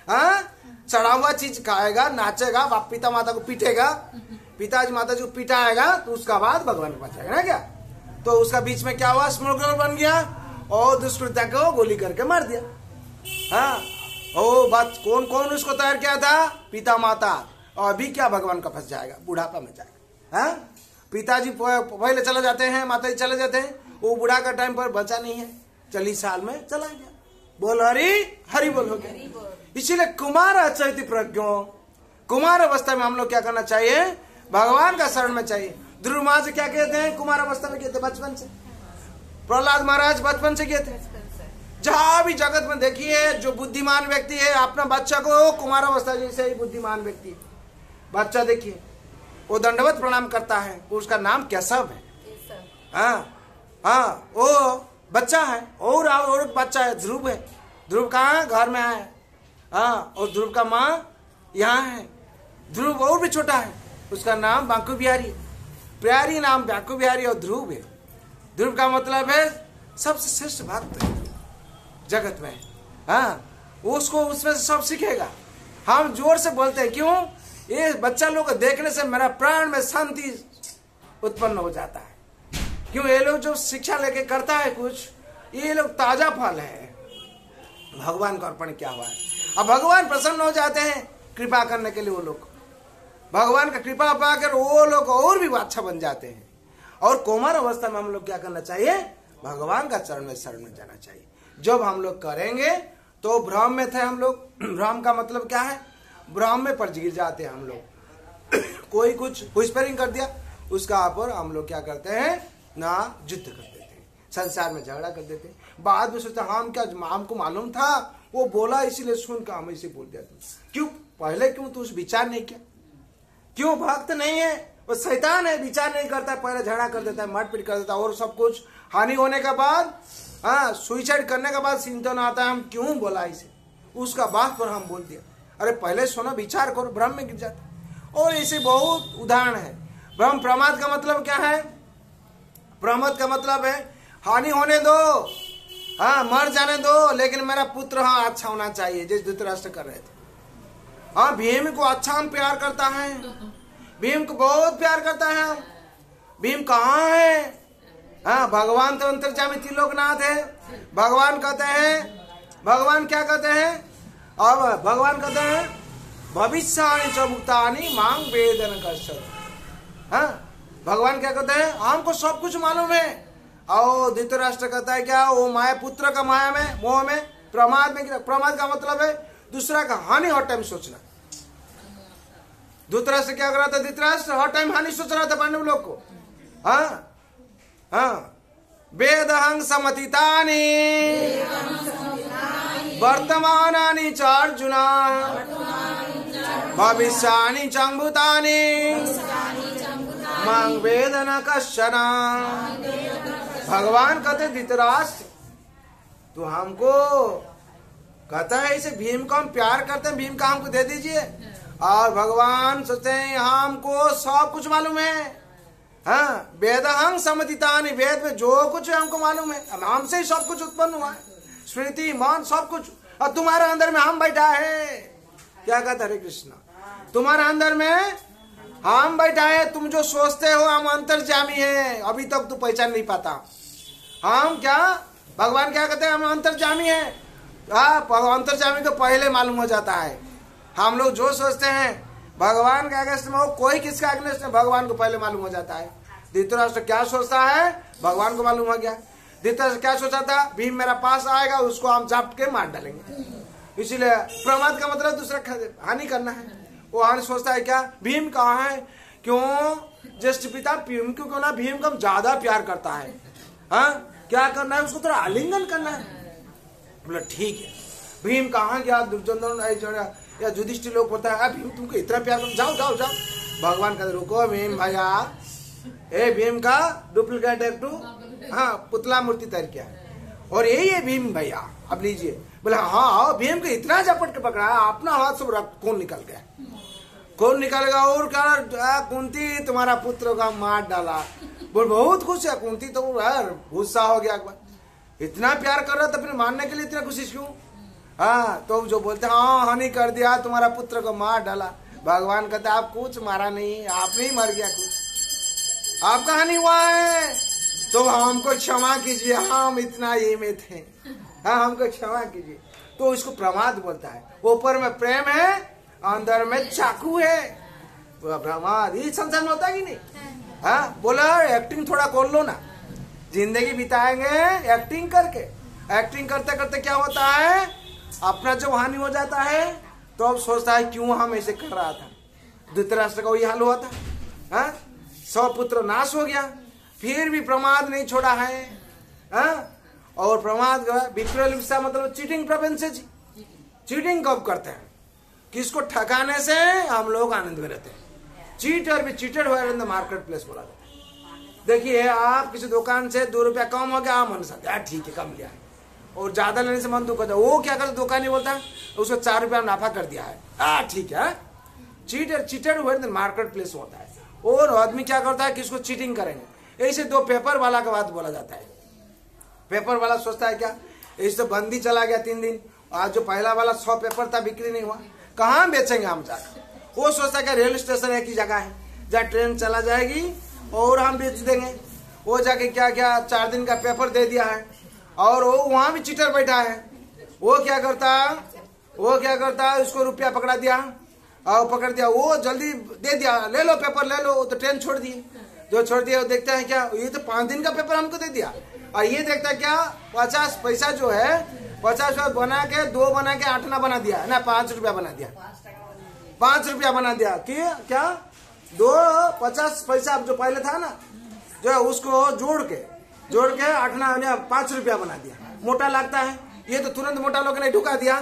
चढ़ा हुआ चीज खाएगा, नाचेगा, बाप पिता माता को पीटेगा, पिताजी माता जी को पिटाएगा, तो उसका बाद भगवान के पास जाएगा ना क्या? तो उसका बीच में क्या हुआ? स्मगलर बन गया और दुष्कृत्या को गोली करके मार दिया। हाँ, ओ बात कौन कौन उसको तैयार किया था? पिता माता। और अभी क्या भगवान का फंस जाएगा, बुढ़ापा में जाएगा। हाँ, पिताजी पहले चले जाते हैं, माता जी चले जाते हैं, वो बुढ़ा का टाइम पर बचा नहीं है, 40 साल में चला गया। बोल हरि हरि बोल हो गया। इसीलिए कुमार चैति प्रज्ञो, कुमार अवस्था में हम लोग क्या करना चाहिए? भगवान का शरण में चाहिए। ध्रुव महाराज क्या कहते हैं? कुमार अवस्था में कहते बचपन से। प्रहलाद महाराज बचपन से कहते हैं। जहां भी जगत में देखिए, जो बुद्धिमान व्यक्ति है अपना बच्चा को कुमार अवस्था जैसे ही बुद्धिमान व्यक्ति है। बच्चा देखिए, वो दंडवत प्रणाम करता है, उसका नाम केशव है। हाँ हाँ, वो बच्चा है। और बच्चा है, ध्रुव है। ध्रुव कहाँ? घर में है। हाँ, और ध्रुव का माँ यहाँ है। ध्रुव और भी छोटा है, उसका नाम बांकु बिहारी है। प्यारी नाम बांकु बिहारी और ध्रुव है। ध्रुव का मतलब है सबसे श्रेष्ठ भक्त है जगत में। हाँ, उसको उसमें से सब सीखेगा। हम जोर से बोलते हैं, क्यों? ये बच्चा लोग को देखने से मेरा प्राण में शांति उत्पन्न हो जाता है। क्यों? ये लोग जो शिक्षा लेके करता है कुछ, ये लोग ताजा फल है, भगवान को अर्पण किया हुआ है। अब भगवान प्रसन्न हो जाते हैं कृपा करने के लिए। वो लोग भगवान का कृपा पाकर वो लोग और भी अच्छा बन जाते हैं। और कुमार अवस्था में हम लोग क्या करना चाहिए? भगवान का शरण में जाना चाहिए। जब हम लोग करेंगे तो भ्रम में थे हम लोग। भ्रम का मतलब क्या है? भ्रम में पड़ गिर जाते हैं हम लोग। कोई कुछ विस्परिंग कर दिया, उसका ऊपर हम लोग क्या करते हैं? ना युद्ध कर देते हैं, संसार में झगड़ा कर देते हैं। बाद में सोचते हम क्या, हमको मालूम था, वो बोला इसीलिए सुनकर हम इसे बोल दिया। क्यों? पहले क्यों तू विचार नहीं किया? क्यों? भक्त नहीं है, वो शैतान है, विचार नहीं करता, पहले झगड़ा कर देता है, मारपीट कर देता है, और सब कुछ हानि होने के बाद, हाँ, सुइसाइड करने के बाद चिंतन आता है हम क्यों बोला इसे, उसका बात पर हम बोल दिया। अरे पहले सुनो, विचार करो, भ्रम में गिर जाता। और ऐसे बहुत उदाहरण है। भ्रम प्रमाद का मतलब क्या है? प्रमाद का मतलब है हानि होने दो, हाँ, मर जाने दो, लेकिन मेरा पुत्र हाँ अच्छा होना चाहिए, जैसे धृतराष्ट्र कर रहे थे। हाँ, भीम को अच्छा हम प्यार करता है, भीम को बहुत प्यार करता है हम। भीम कहाँ है? हाँ, भगवान तो अंतर्यामी त्रिलोकनाथ है। भगवान कहते हैं भगवान क्या कहते हैं? अब भगवान कहते हैं भविष्यानि च भूतानि मांग वेदन कश्चित्। हाँ, भगवान क्या कहते हैं? हमको सब कुछ मालूम है। और धृतराष्ट्र कहता है क्या? वो माया पुत्र का माया में, मोह में, प्रमाद में। प्रमाद का मतलब है दूसरा का हानि हर टाइम सोचना। धृतराष्ट्र क्या कर रहा था? धृतराष्ट्र हर टाइम हानि सोच रहा था पांडव लोग को। हाँ हाँ, वेदहं समतीतानि वर्तमानानि च अर्जुन भविष्यानि च भूतानि मां वेद न कश्चन। भगवान कहते धृतराष्ट्र तो हमको कहता है इसे भीम को हम प्यार करते हैं, भीम का हमको दे दीजिए। और भगवान सोचते हैं हमको सब कुछ मालूम है। हाँ, वेदहं समतीतानि, वेद में जो कुछ है हमको मालूम है, हमसे ही सब कुछ उत्पन्न हुआ है, स्मृति मन सब कुछ। और तुम्हारे अंदर में हम बैठा है। क्या कहता? हरे कृष्णा, तुम्हारे अंदर में हम बैठा है। तुम जो सोचते हो हम अंतर्जामी है, अभी तक तू पहचान नहीं पाता। हम क्या? भगवान क्या कहते हैं? हम अंतर्जामी है। अंतर्जामी को पहले मालूम हो जाता है। हम लोग जो सोचते हैं भगवान के अगेंस्ट में हो, कोई किसका अगेंस्ट में, भगवान को पहले मालूम हो जाता है। धृतराष्ट्र क्या सोचता है भगवान को मालूम हो गया। धृतराष्ट्र क्या सोचा था? भीम मेरा पास आएगा, उसको हम जाप के मार डालेंगे। इसीलिए प्रमाद का मतलब दूसरा हानि करना है। वो हानि सोचता है क्या? भीम कहाँ है? क्यों? ज्येष्ठ पिता भीम क्यों ना, भीम को हम ज्यादा प्यार करता है। हाँ, क्या करना है? उसको थोड़ा आलिंगन करना है। बोला ठीक है। भीम कहाँ गया? दुर्योधन या युधिष्ठिर लोग बोलता है भीम तुमको इतना प्यार कर, जाओ जाओ जाओ। भगवान कहते रुको भीम भैया, ए भीम का डुप्लीकेट एक हाँ पुतला मूर्ति तैयार किया है और यही है भीम भैया, अब लीजिए। बोला हाँ, भीम को इतना झपट के पकड़ा, अपना हाथ से खून निकल गया। खून निकल गया और क्या? कुंती तुम्हारा पुत्र का मार डाला। बोल बहुत खुश है कुंती, तो गुस्सा हो गया। इतना प्यार कर रहा था, फिर मारने के लिए इतना कोशिश क्यों? हाँ, तो जो बोलते हैं हाँ हानि कर दिया, तुम्हारा पुत्र को मार डाला। भगवान कहते आप कुछ मारा नहीं, आपने ही मर गया, कुछ आपका हानि हुआ है, तो हमको क्षमा कीजिए, हम इतना ये में थे, हाँ हमको क्षमा कीजिए। तो इसको प्रमाद बोलता है। ऊपर में प्रेम है, अंदर में चाकू है, प्रमाद। ये संसार में होता है कि नहीं? हाँ, बोला एक्टिंग थोड़ा खोल लो ना, जिंदगी बिताएंगे एक्टिंग करके। एक्टिंग करते करते क्या होता है? अपना जब हानि हो जाता है तो अब सोचता है क्यों हम ऐसे कर रहा था। धृतराष्ट्र का वही हाल हुआ था। हाँ, 100 पुत्र नाश हो गया, फिर भी प्रमाद नहीं छोड़ा है। हाँ, और प्रमाद विप्रोलिप्सा मतलब चीटिंग प्रोपेंसिटी। चीटिंग कब करते हैं? किसको ठकाने से हम लोग आनंद में रहते हैं। चीटर भी चीटेड हुआ इन द मार्केट प्लेस बोला जाता है। देखिए आप किसी दुकान से 2 रुपया कम हो गया, आप मन सकते हैं ठीक है कम लिया है, और ज्यादा लेने से मन दुख होता है। वो क्या करता दुकानी बोलता है उसको 4 रुपया नाफा कर दिया है, ठीक है। चीटेड हुआ इन द मार्केट प्लेस होता है। और आदमी क्या करता है किसको चीटिंग करेंगे, ऐसे 2 पेपर वाला का बात बोला जाता है। पेपर वाला सोचता है क्या, ऐसे बंदी चला गया 3 दिन, आज जो पहला वाला 100 पेपर था बिक्री नहीं हुआ, कहाँ बेचेंगे हम जाकर। वो सोचता है रेलवे स्टेशन एक ही जगह है जहाँ ट्रेन चला जाएगी और हम बेच देंगे। वो जाके क्या क्या 4 दिन का पेपर दे दिया है, और वो वहां भी चीटर बैठा है। वो क्या करता है उसको रुपया पकड़ा दिया और पकड़ दिया, वो जल्दी दे दिया, ले लो पेपर ले लो, तो ट्रेन छोड़ दिए। जो छोड़ दिया वो देखता है क्या, ये तो 5 दिन का पेपर हमको दे दिया। और ये देखता है क्या 50 पैसा जो है 50 बना के 2 बना के 8 ना बना दिया ना, 5 रुपया बना दिया, 5 रुपया बना दिया कि क्या 2 50 पैसा जो पहले था ना जो है उसको जोड़ के 8 ना 5 रुपया बना दिया। मोटा लगता है, ये तो तुरंत मोटा लोग ने ढुका दिया,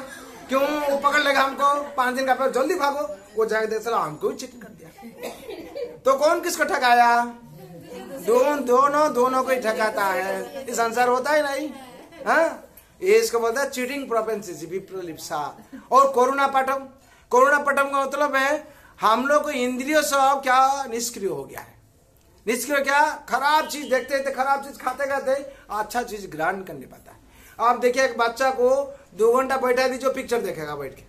क्यों वो पकड़ लेगा हमको, 5 दिन का पेपर जल्दी भागो। वो जाके देख चला हमको ही चीटिंग कर दिया। तो कौन किसको ठगाया? दोनों को ही ठगाता है। इस संसार होता है नहीं। हाँ, ये इसको बोलता है चीटिंग प्रोपेंसिटी विप्रोलिप्सा। और कोरोना पटम का मतलब है हम लोग को इंद्रियों से क्या निष्क्रिय हो गया है। निष्क्रिय क्या, खराब चीज देखते थे, खराब चीज खाते खाते अच्छा चीज ग्रहण कर नहीं पाता है। आप देखिए एक बच्चा को 2 घंटा बैठा दीजिए पिक्चर देखेगा बैठ के,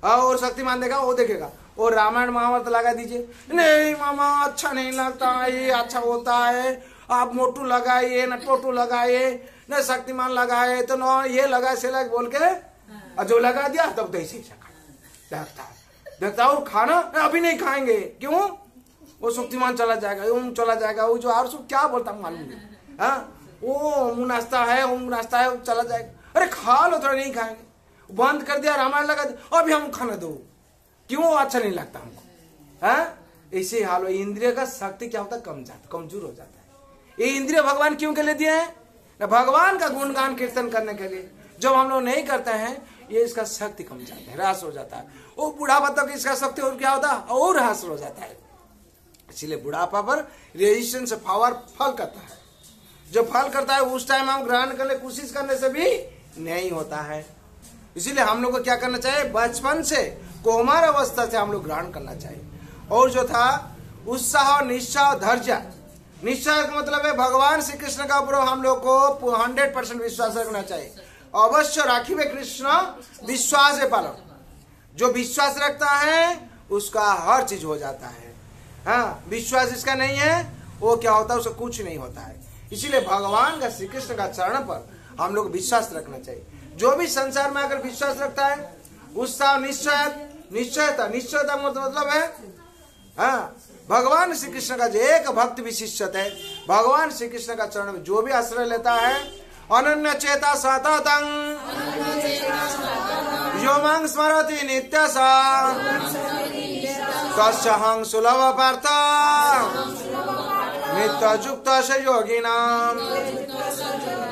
और शक्तिमान देखा वो देखेगा, और रामायण महाभारत लगा दीजिए, नहीं मामा अच्छा नहीं लगता, ये अच्छा होता है, आप मोटू लगाइए न टोटू लगाइए न शक्तिमान लगाए तो न ये लगा से लगा बोल के और जो लगा दिया तब तो ऐसे देखता और खाना अभी नहीं खाएंगे, क्यों? वो शक्तिमान चला जाएगा, चला जाएगा, वो जो और सब क्या बोलता मालूम नहीं, हाँ वो नाश्ता है चला जाएगा। अरे खा लो थोड़ा, नहीं खाएंगे, बंद कर दिया, रामायण लगा दिया, अभी हम खाना दो, क्यों? अच्छा नहीं लगता हमको, हाँ ऐसे हाल हो। इंद्रिय का शक्ति क्या होता है? कमजोर हो जाता है। ये इंद्रिय भगवान क्यों के लिए दिए हैं? भगवान का गुणगान कीर्तन करने के लिए। जब हम लोग नहीं करते हैं ये इसका शक्ति कम जाता है, ह्रास हो जाता है। वो बुढ़ापा तक इसका शक्ति और क्या होता है? और ह्रास हो जाता है। इसीलिए बुढ़ापा पर रेजिस्टेंस पावर फल करता है। जो फल करता है उस टाइम हम ग्रहण करने कोशिश करने से भी नहीं होता है। इसीलिए हम लोग को क्या करना चाहिए? बचपन से कोमल अवस्था से हम लोग ग्रहण करना चाहिए। और जो था उत्साह, निश्चय, धैर्य। निश्चय का मतलब है भगवान श्री कृष्ण का ऊपर हम लोग को 100% विश्वास रखना चाहिए। अवश्य राखिबे कृष्ण विश्वास है पालन। जो विश्वास रखता है उसका हर चीज हो जाता है। हाँ, विश्वास इसका नहीं है वो क्या होता है? उसका कुछ नहीं होता है। इसीलिए भगवान का श्री कृष्ण का चरण पर हम लोग विश्वास रखना चाहिए। जो भी संसार में अगर विश्वास रखता है, उत्साह, निश्चयता मतलब है हाँ भगवान श्री कृष्ण का जो एक भक्त विशिष्ट है, भगवान श्री कृष्ण का चरण में जो भी आश्रय लेता है, अनन्य चेता सततं यो मां स्मरति नित्यसा तस्यहं सुलभ पार्थ नित्ययुक्त योगिनाम।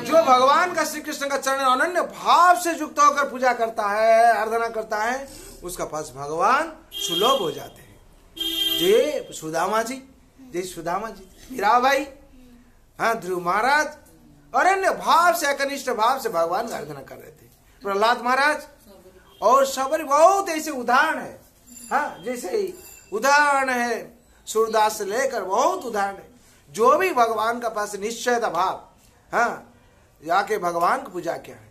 जो भगवान का श्री कृष्ण का चरण अनन्य भाव से युक्त होकर पूजा करता है, आराधना करता है, उसका पास भगवान सुलभ हो जाते हैं। जय सुदामा जी, मीरा भाई, हाँ ध्रुव महाराज अनन्य भाव से, एकनिष्ठ भाव से भगवान का आराधना कर रहे थे। प्रहलाद महाराज और सबरी बहुत ऐसे उदाहरण है। हाँ जैसे उदाहरण है सूरदास से लेकर बहुत उदाहरण है। जो भी भगवान का पास निश्चयता भाव, हाँ जाके भगवान की पूजा किया है,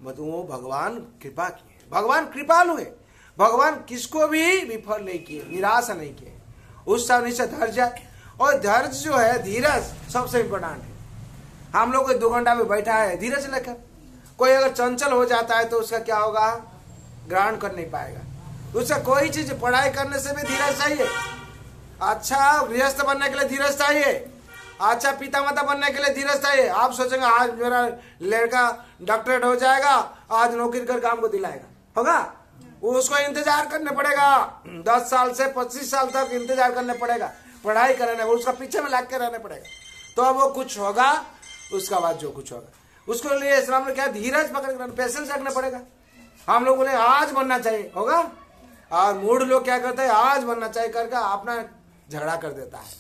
मतलब वो भगवान कृपा किए, भगवान कृपालु है। भगवान किसको भी विफल नहीं किए, निराशा नहीं किए। उस समय निश्चय धैर्य, और धैर्य जो है धीरज सबसे इम्पोर्टेंट है। हम लोग 2 घंटा में बैठा है धीरज लेकर, कोई अगर चंचल हो जाता है तो उसका क्या होगा? ग्रहण कर नहीं पाएगा। उसका कोई चीज पढ़ाई करने से भी धीरज चाहिए। अच्छा गृहस्थ बनने के लिए धीरज चाहिए, अच्छा पिता माता बनने के लिए धीरज चाहिए। आप सोचेंगे आज मेरा लड़का डॉक्टरेट हो जाएगा, आज नौकरी कर काम को दिलाएगा, होगा? उसको इंतजार करने पड़ेगा, 10 साल से 25 साल तक इंतजार करने पड़ेगा, पढ़ाई करने, उसका पीछे में लग के रहने पड़ेगा, तो अब वो कुछ होगा। उसका बाद जो कुछ होगा उसको लिए इस्लाम ने क्या धीरज पकड़ कर पेशेंस रखना पड़ेगा। हम लोग बोले आज बनना चाहिए, होगा? और मूड लोग क्या करते हैं? आज बनना चाहिए करके अपना झगड़ा कर देता है।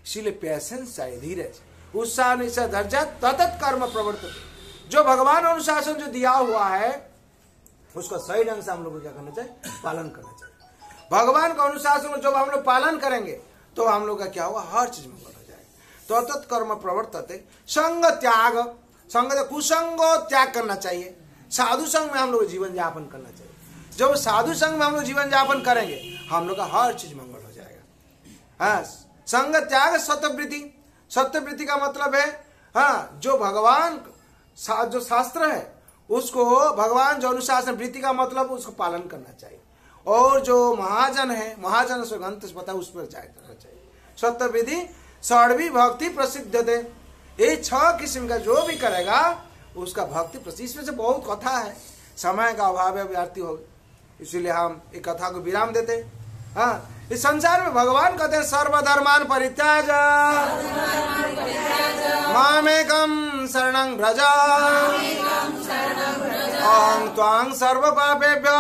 इसीलिए पेशेंस चाहिए, धीरज, उत्साह, निश्चय, धैर्य, ततत कर्म प्रवर्तते। जो भगवान अनुशासन जो दिया हुआ है उसका सही ढंग से हम लोग को क्या करना चाहिए? पालन करना चाहिए। भगवान का अनुशासन जब हम लोग पालन करेंगे तो हम लोग का क्या होगा? हर चीज में हो जाएगा। तो तत् कर्म प्रवर्तते। संग त्याग, संग कुसंग त्याग करना चाहिए। साधु संग में हम लोग जीवन यापन करना चाहिए। जब साधु संग में हम लोग जीवन यापन करेंगे हम लोग का हर चीज मंगल हो जाएगा। हाँ, संग त्याग सत्यवृत्ति। सत्यवृत्ति का मतलब है हाँ जो भगवान जो शास्त्र है उसको, भगवान जो अनुशासन, वृत्ति का मतलब उसको पालन करना चाहिए। और जो महाजन है, महाजन से ग्रंथ पता उस पर करना चाहिए। सत्यविधि षड्वी भक्ति प्रसिद्ध थे। ये 6 किस्म का जो भी करेगा उसका भक्ति प्रसिद्ध। इसमें से बहुत कथा है, समय का अभाव है, व्याप्ति हो, इसीलिए हम एक कथा को विराम देते। हाँ, इस संसार में भगवान कहते हैं सर्वधर्मान परित्याज मामेकं शरणं व्रज अहं त्वां सर्व पापेभ्यो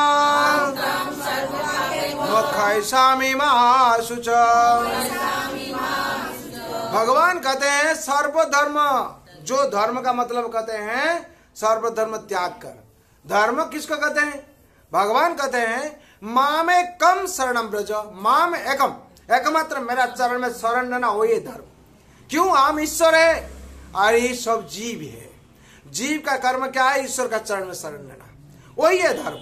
मोक्षयिष्यामि मा शुचा। भगवान कहते हैं सर्वधर्म, जो धर्म का मतलब कहते हैं सर्वधर्म त्याग कर। धर्म किसको कहते हैं? भगवान कहते हैं मामे कम शरणम ब्रज, माम एकम, एकमात्र मेरा चरण में शरण लेना, वो ये धर्म। क्यों? हम ईश्वर है और ये सब जीव है। जीव का कर्म क्या है? ईश्वर का चरण में शरण लेना, वही है धर्म।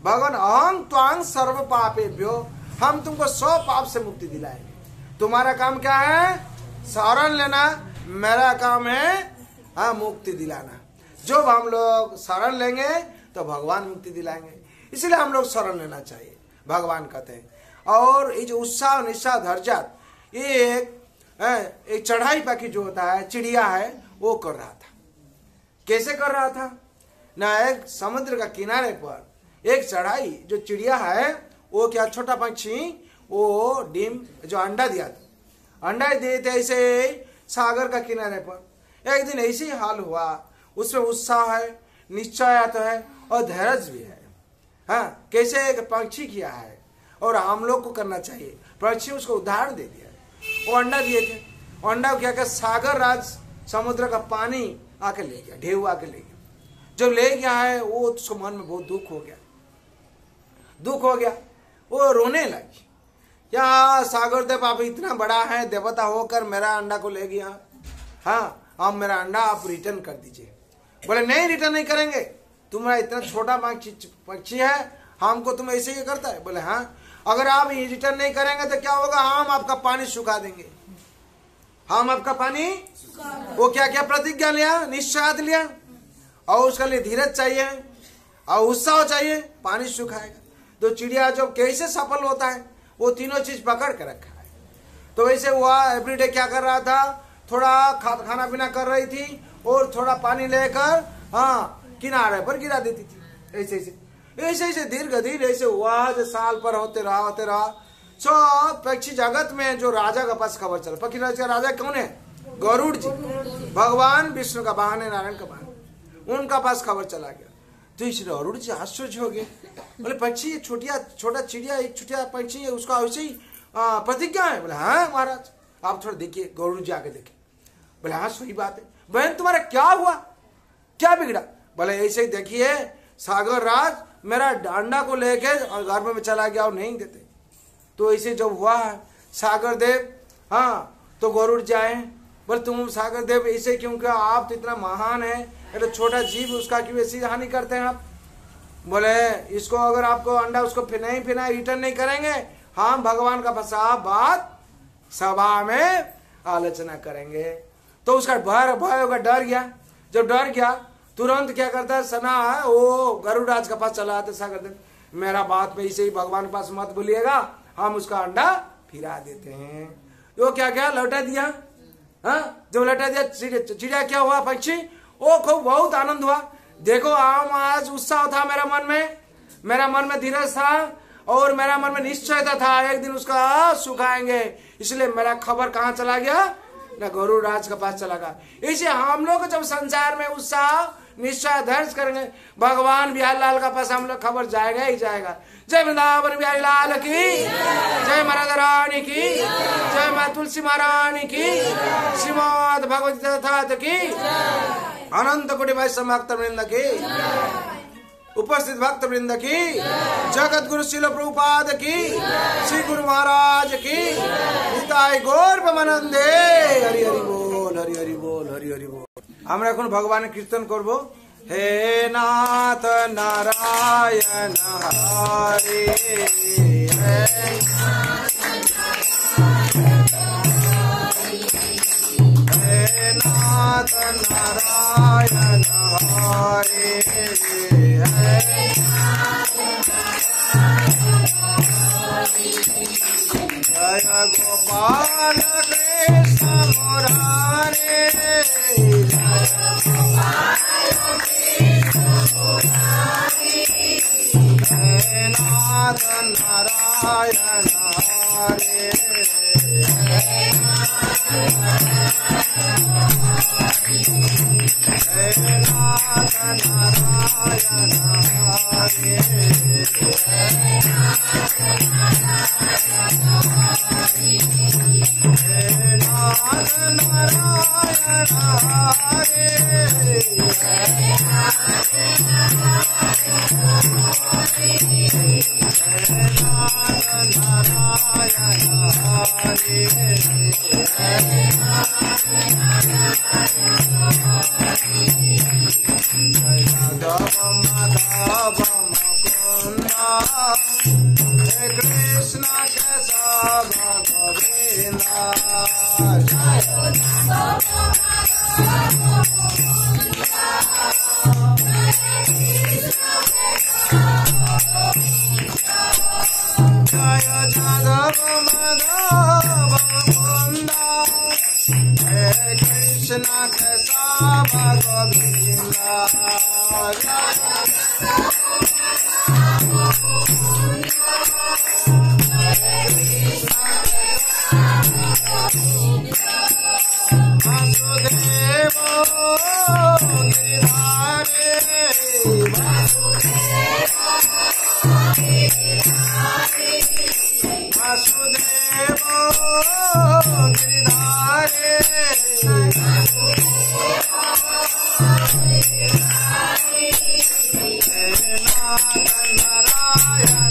भगवान अहं त्वां सर्व पापेभ्यो, हम तुमको 100 पाप से मुक्ति दिलाएंगे। तुम्हारा काम क्या है? शरण लेना, मेरा काम है हाँ मुक्ति दिलाना। जब हम लोग शरण लेंगे तो भगवान मुक्ति दिलाएंगे, इसलिए हम लोग शरण लेना चाहिए, भगवान कहते हैं। और ये जो उत्साह निशा धैर्यत, ये एक चढ़ाई पाखी जो होता है, चिड़िया है, वो कर रहा था। कैसे कर रहा था ना, एक समुद्र का किनारे पर एक चढ़ाई, जो चिड़िया है वो क्या छोटा पक्षी, वो डिम जो अंडा दिया था, अंडा दिए थे ऐसे सागर का किनारे पर। एक दिन ऐसे ही हाल हुआ, उसमें उत्साह है, निश्चय तो है और धैर्य भी है। हाँ, कैसे एक पक्षी किया है और हम लोग को करना चाहिए। पक्षी उसको उदाहरण दे दिया, वो अंडा दिए थे, अंडा क्या क्या सागर राज समुद्र का पानी आके ले गया, ढेउ आके ले गया। जब ले गया है वो उसको मन में बहुत दुख हो गया, वो रोने लगी, क्या सागर देव आप इतना बड़ा है, देवता होकर मेरा अंडा को ले गया, हाँ आप मेरा अंडा आप रिटर्न कर दीजिए। बोले नहीं, रिटर्न नहीं करेंगे, तुम्हारा इतना छोटा पक्षी है, हमको तुम ऐसे ही करता है। बोले हाँ, अगर आप रिटर्न नहीं करेंगे तो क्या होगा, हम आपका पानी सुखा देंगे, हम आपका पानी। वो क्या क्या प्रतिज्ञा लिया, निश्चय लिया, और उसके लिए धीरज चाहिए और उत्साह चाहिए, पानी सुखाएगा। तो चिड़िया जो कैसे सफल होता है, वो तीनों चीज पकड़ के रखा है। तो वैसे हुआ, एवरीडे क्या कर रहा था, थोड़ा खाना पीना कर रही थी और थोड़ा पानी लेकर हाँ किनारे पर गिरा देती थी। ऐसे दीर्घ ऐसे हुआ, जो साल पर होते रहा। सो पक्षी जगत में जो राजा का पास खबर चला, पक्षी राज का राजा कौन है, गरुड़ जी, भगवान विष्णु का वाहन है, नारायण का वाहन, उनका पास खबर चला गया। तो इस गरुड़ जी आश्चर्य हो गए, बोले पक्षी छोटा चिड़िया, एक छोटा पक्षी है, उसका वैसे ही प्रतिज्ञा है। बोले हाँ महाराज, आप थोड़ा देखिए। गरुड़ जी आके देखे, बोले हाँ सही बात है, बहन तुम्हारा क्या हुआ, क्या बिगड़ा। बोले ऐसे ही देखिए, सागर राज मेरा अंडा को लेके और घर में चला गया और नहीं देते। तो ऐसे जब हुआ सागर देव, हाँ तो गरुड़ जाए, बोले तुम सागर देव ऐसे क्यों, क्या आप तो इतना महान है, तो छोटा जीव उसका क्यों ऐसी हानि करते हैं आप। बोले इसको अगर आपको अंडा उसको फिर रिटर्न नहीं करेंगे, हम भगवान का फंसा बात सभा में आलोचना करेंगे। तो उसका भय होगा, डर गया। जब डर गया तुरंत क्या करता है, सना है वो गरुड़राज के पास चला आता, सागर देव मेरा बात में इसे ही भगवान के पास मत बोलिएगा, हम उसका अंडा फिरा देते हैं। तो क्या लौटा दिया, हाँ जब लौटा दिया चिड़िया क्या हुआ, पक्षी वो खूब बहुत आनंद हुआ। देखो आज उत्साह था मेरा मन में धीरज था और मेरा मन में निश्चयता था, एक दिन उसका सुखाएंगे। इसलिए मेरा खबर कहाँ चला गया, ना गरुड़ राज के पास चला गया। इसे हम लोग जब संसार में उत्साह निश्चय धैर्य करेंगे, भगवान बिहारी लाल का पास हम लोग खबर जाएगा ही जाएगा। जय वृंदावन बिहारी लाल की, जय महाराज रानी की, जय माँ तुलसी महारानी की, श्रीमद् भगवती तथागत की, अनंत कोटि वैष्णव भक्त वृंद की, उपस्थित भक्त वृंद की, जगत गुरु शिल प्रभुपाद की, श्री गुरु महाराज की, निताय गौर प्रेमानंदे। हरि हरि बोल, हरि हरि बोल, हरि हरि बोल। আমরা এখন ভগবানের কীর্তন করব। হে নাথ নারায়ণ হরে, হে নাথ নারায়ণ হরে, জয় গোপাল কৃষ্ণ মুরারে, नाथ नारायण हरे, नाथ नारायण हरे, नाथ नारायण हरे, कृष्ण केशव गोविंद, जय जय जादव माधव मुकुंदा, हे कृष्ण केशव गोविंदा। वासुदेव गिरिधारी, वासुदेव गिरिधारी, हे नाथ नारायण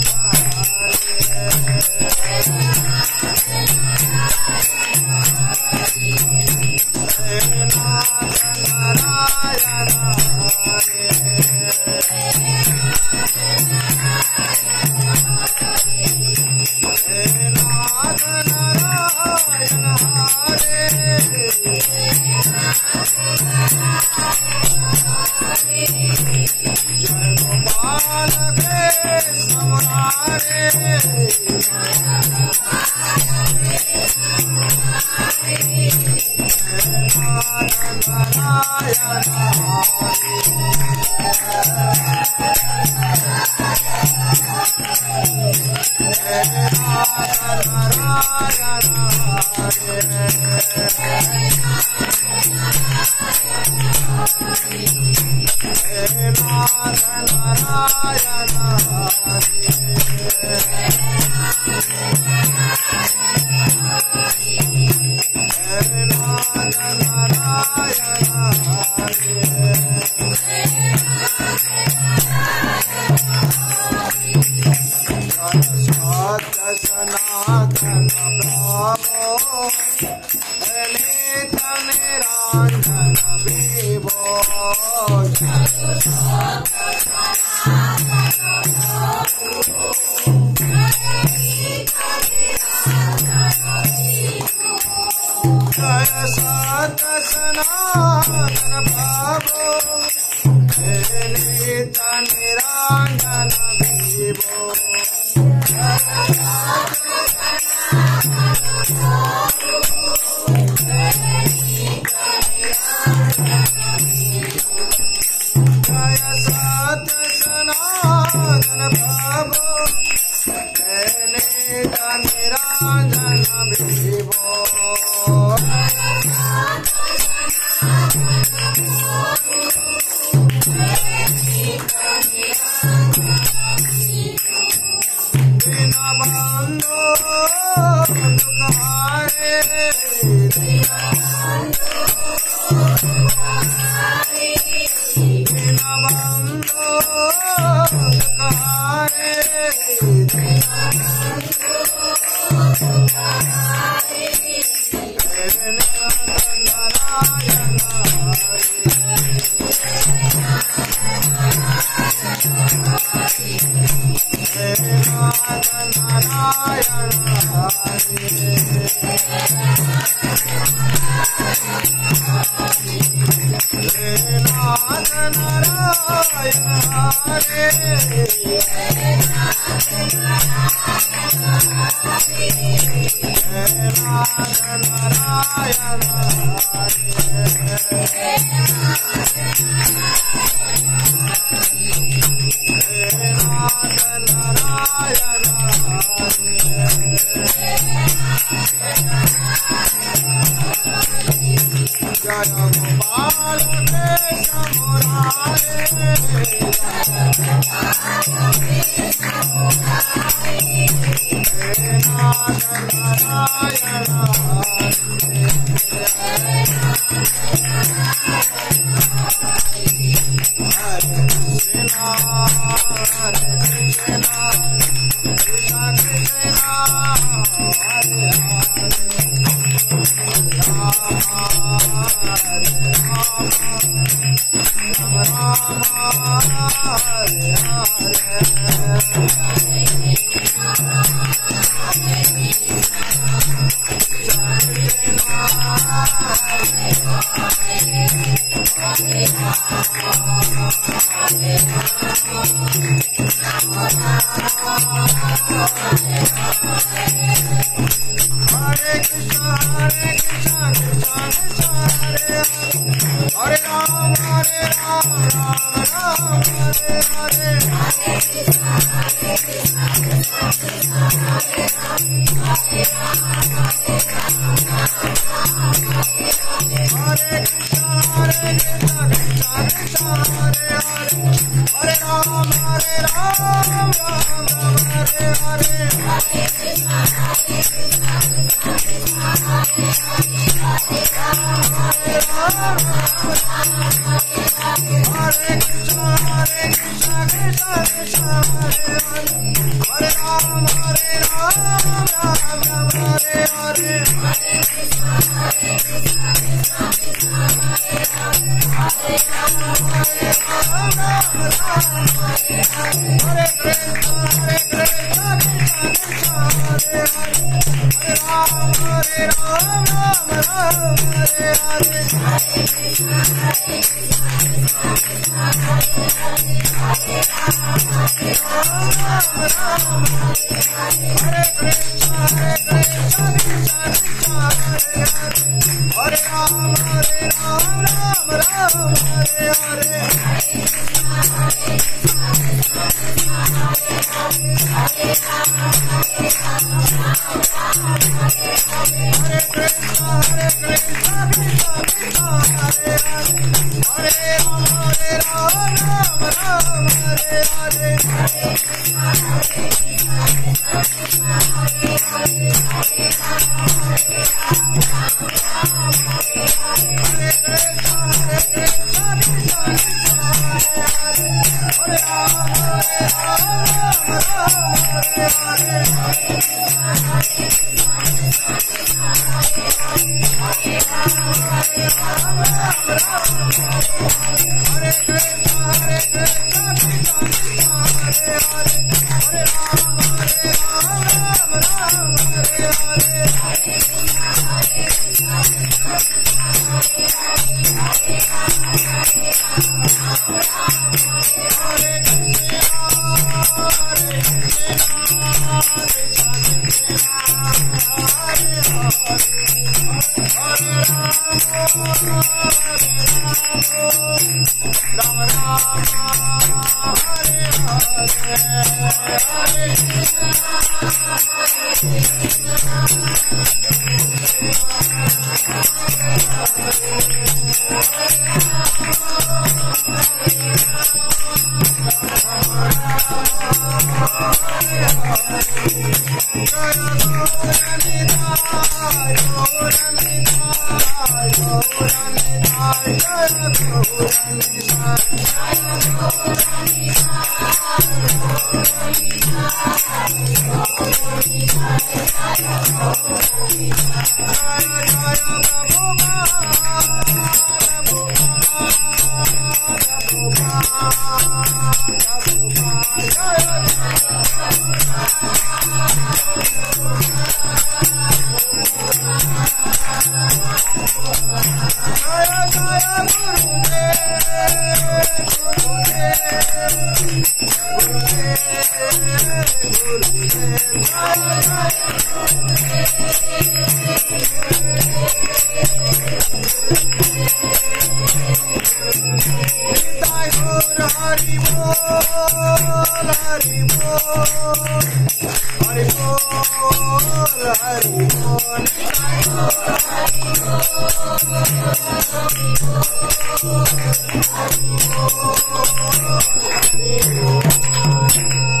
Hare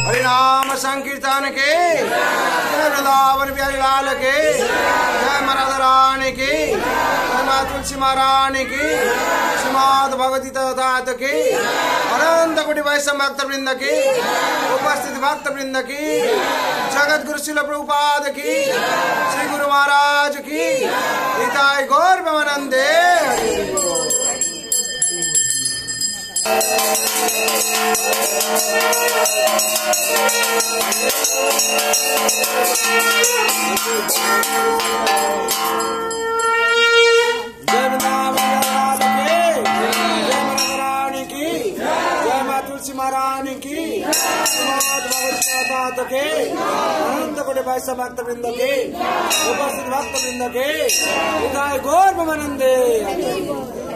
हरिनाम संकीर्तन के जय वृंदावन बिहारी लाल के जय महाराज रानी की जय माँ तुलसी महारानी की श्रीमद भगवती तथात की अनंत कोटि वैष्णव भक्त वृंद की उपस्थित भक्त वृंद की जगत गुरु शिल प्रभुपाद की श्री गुरु महाराज की हिताय गौर ब्रह्मानंदे। जय वृंदावन तुलसी महारानी की, श्रीमद् भगवत के, अनंत कोटि वैष्णव भक्त वृंद के, उपस्थित भक्त वृंद के, हृदय गौर नंदे।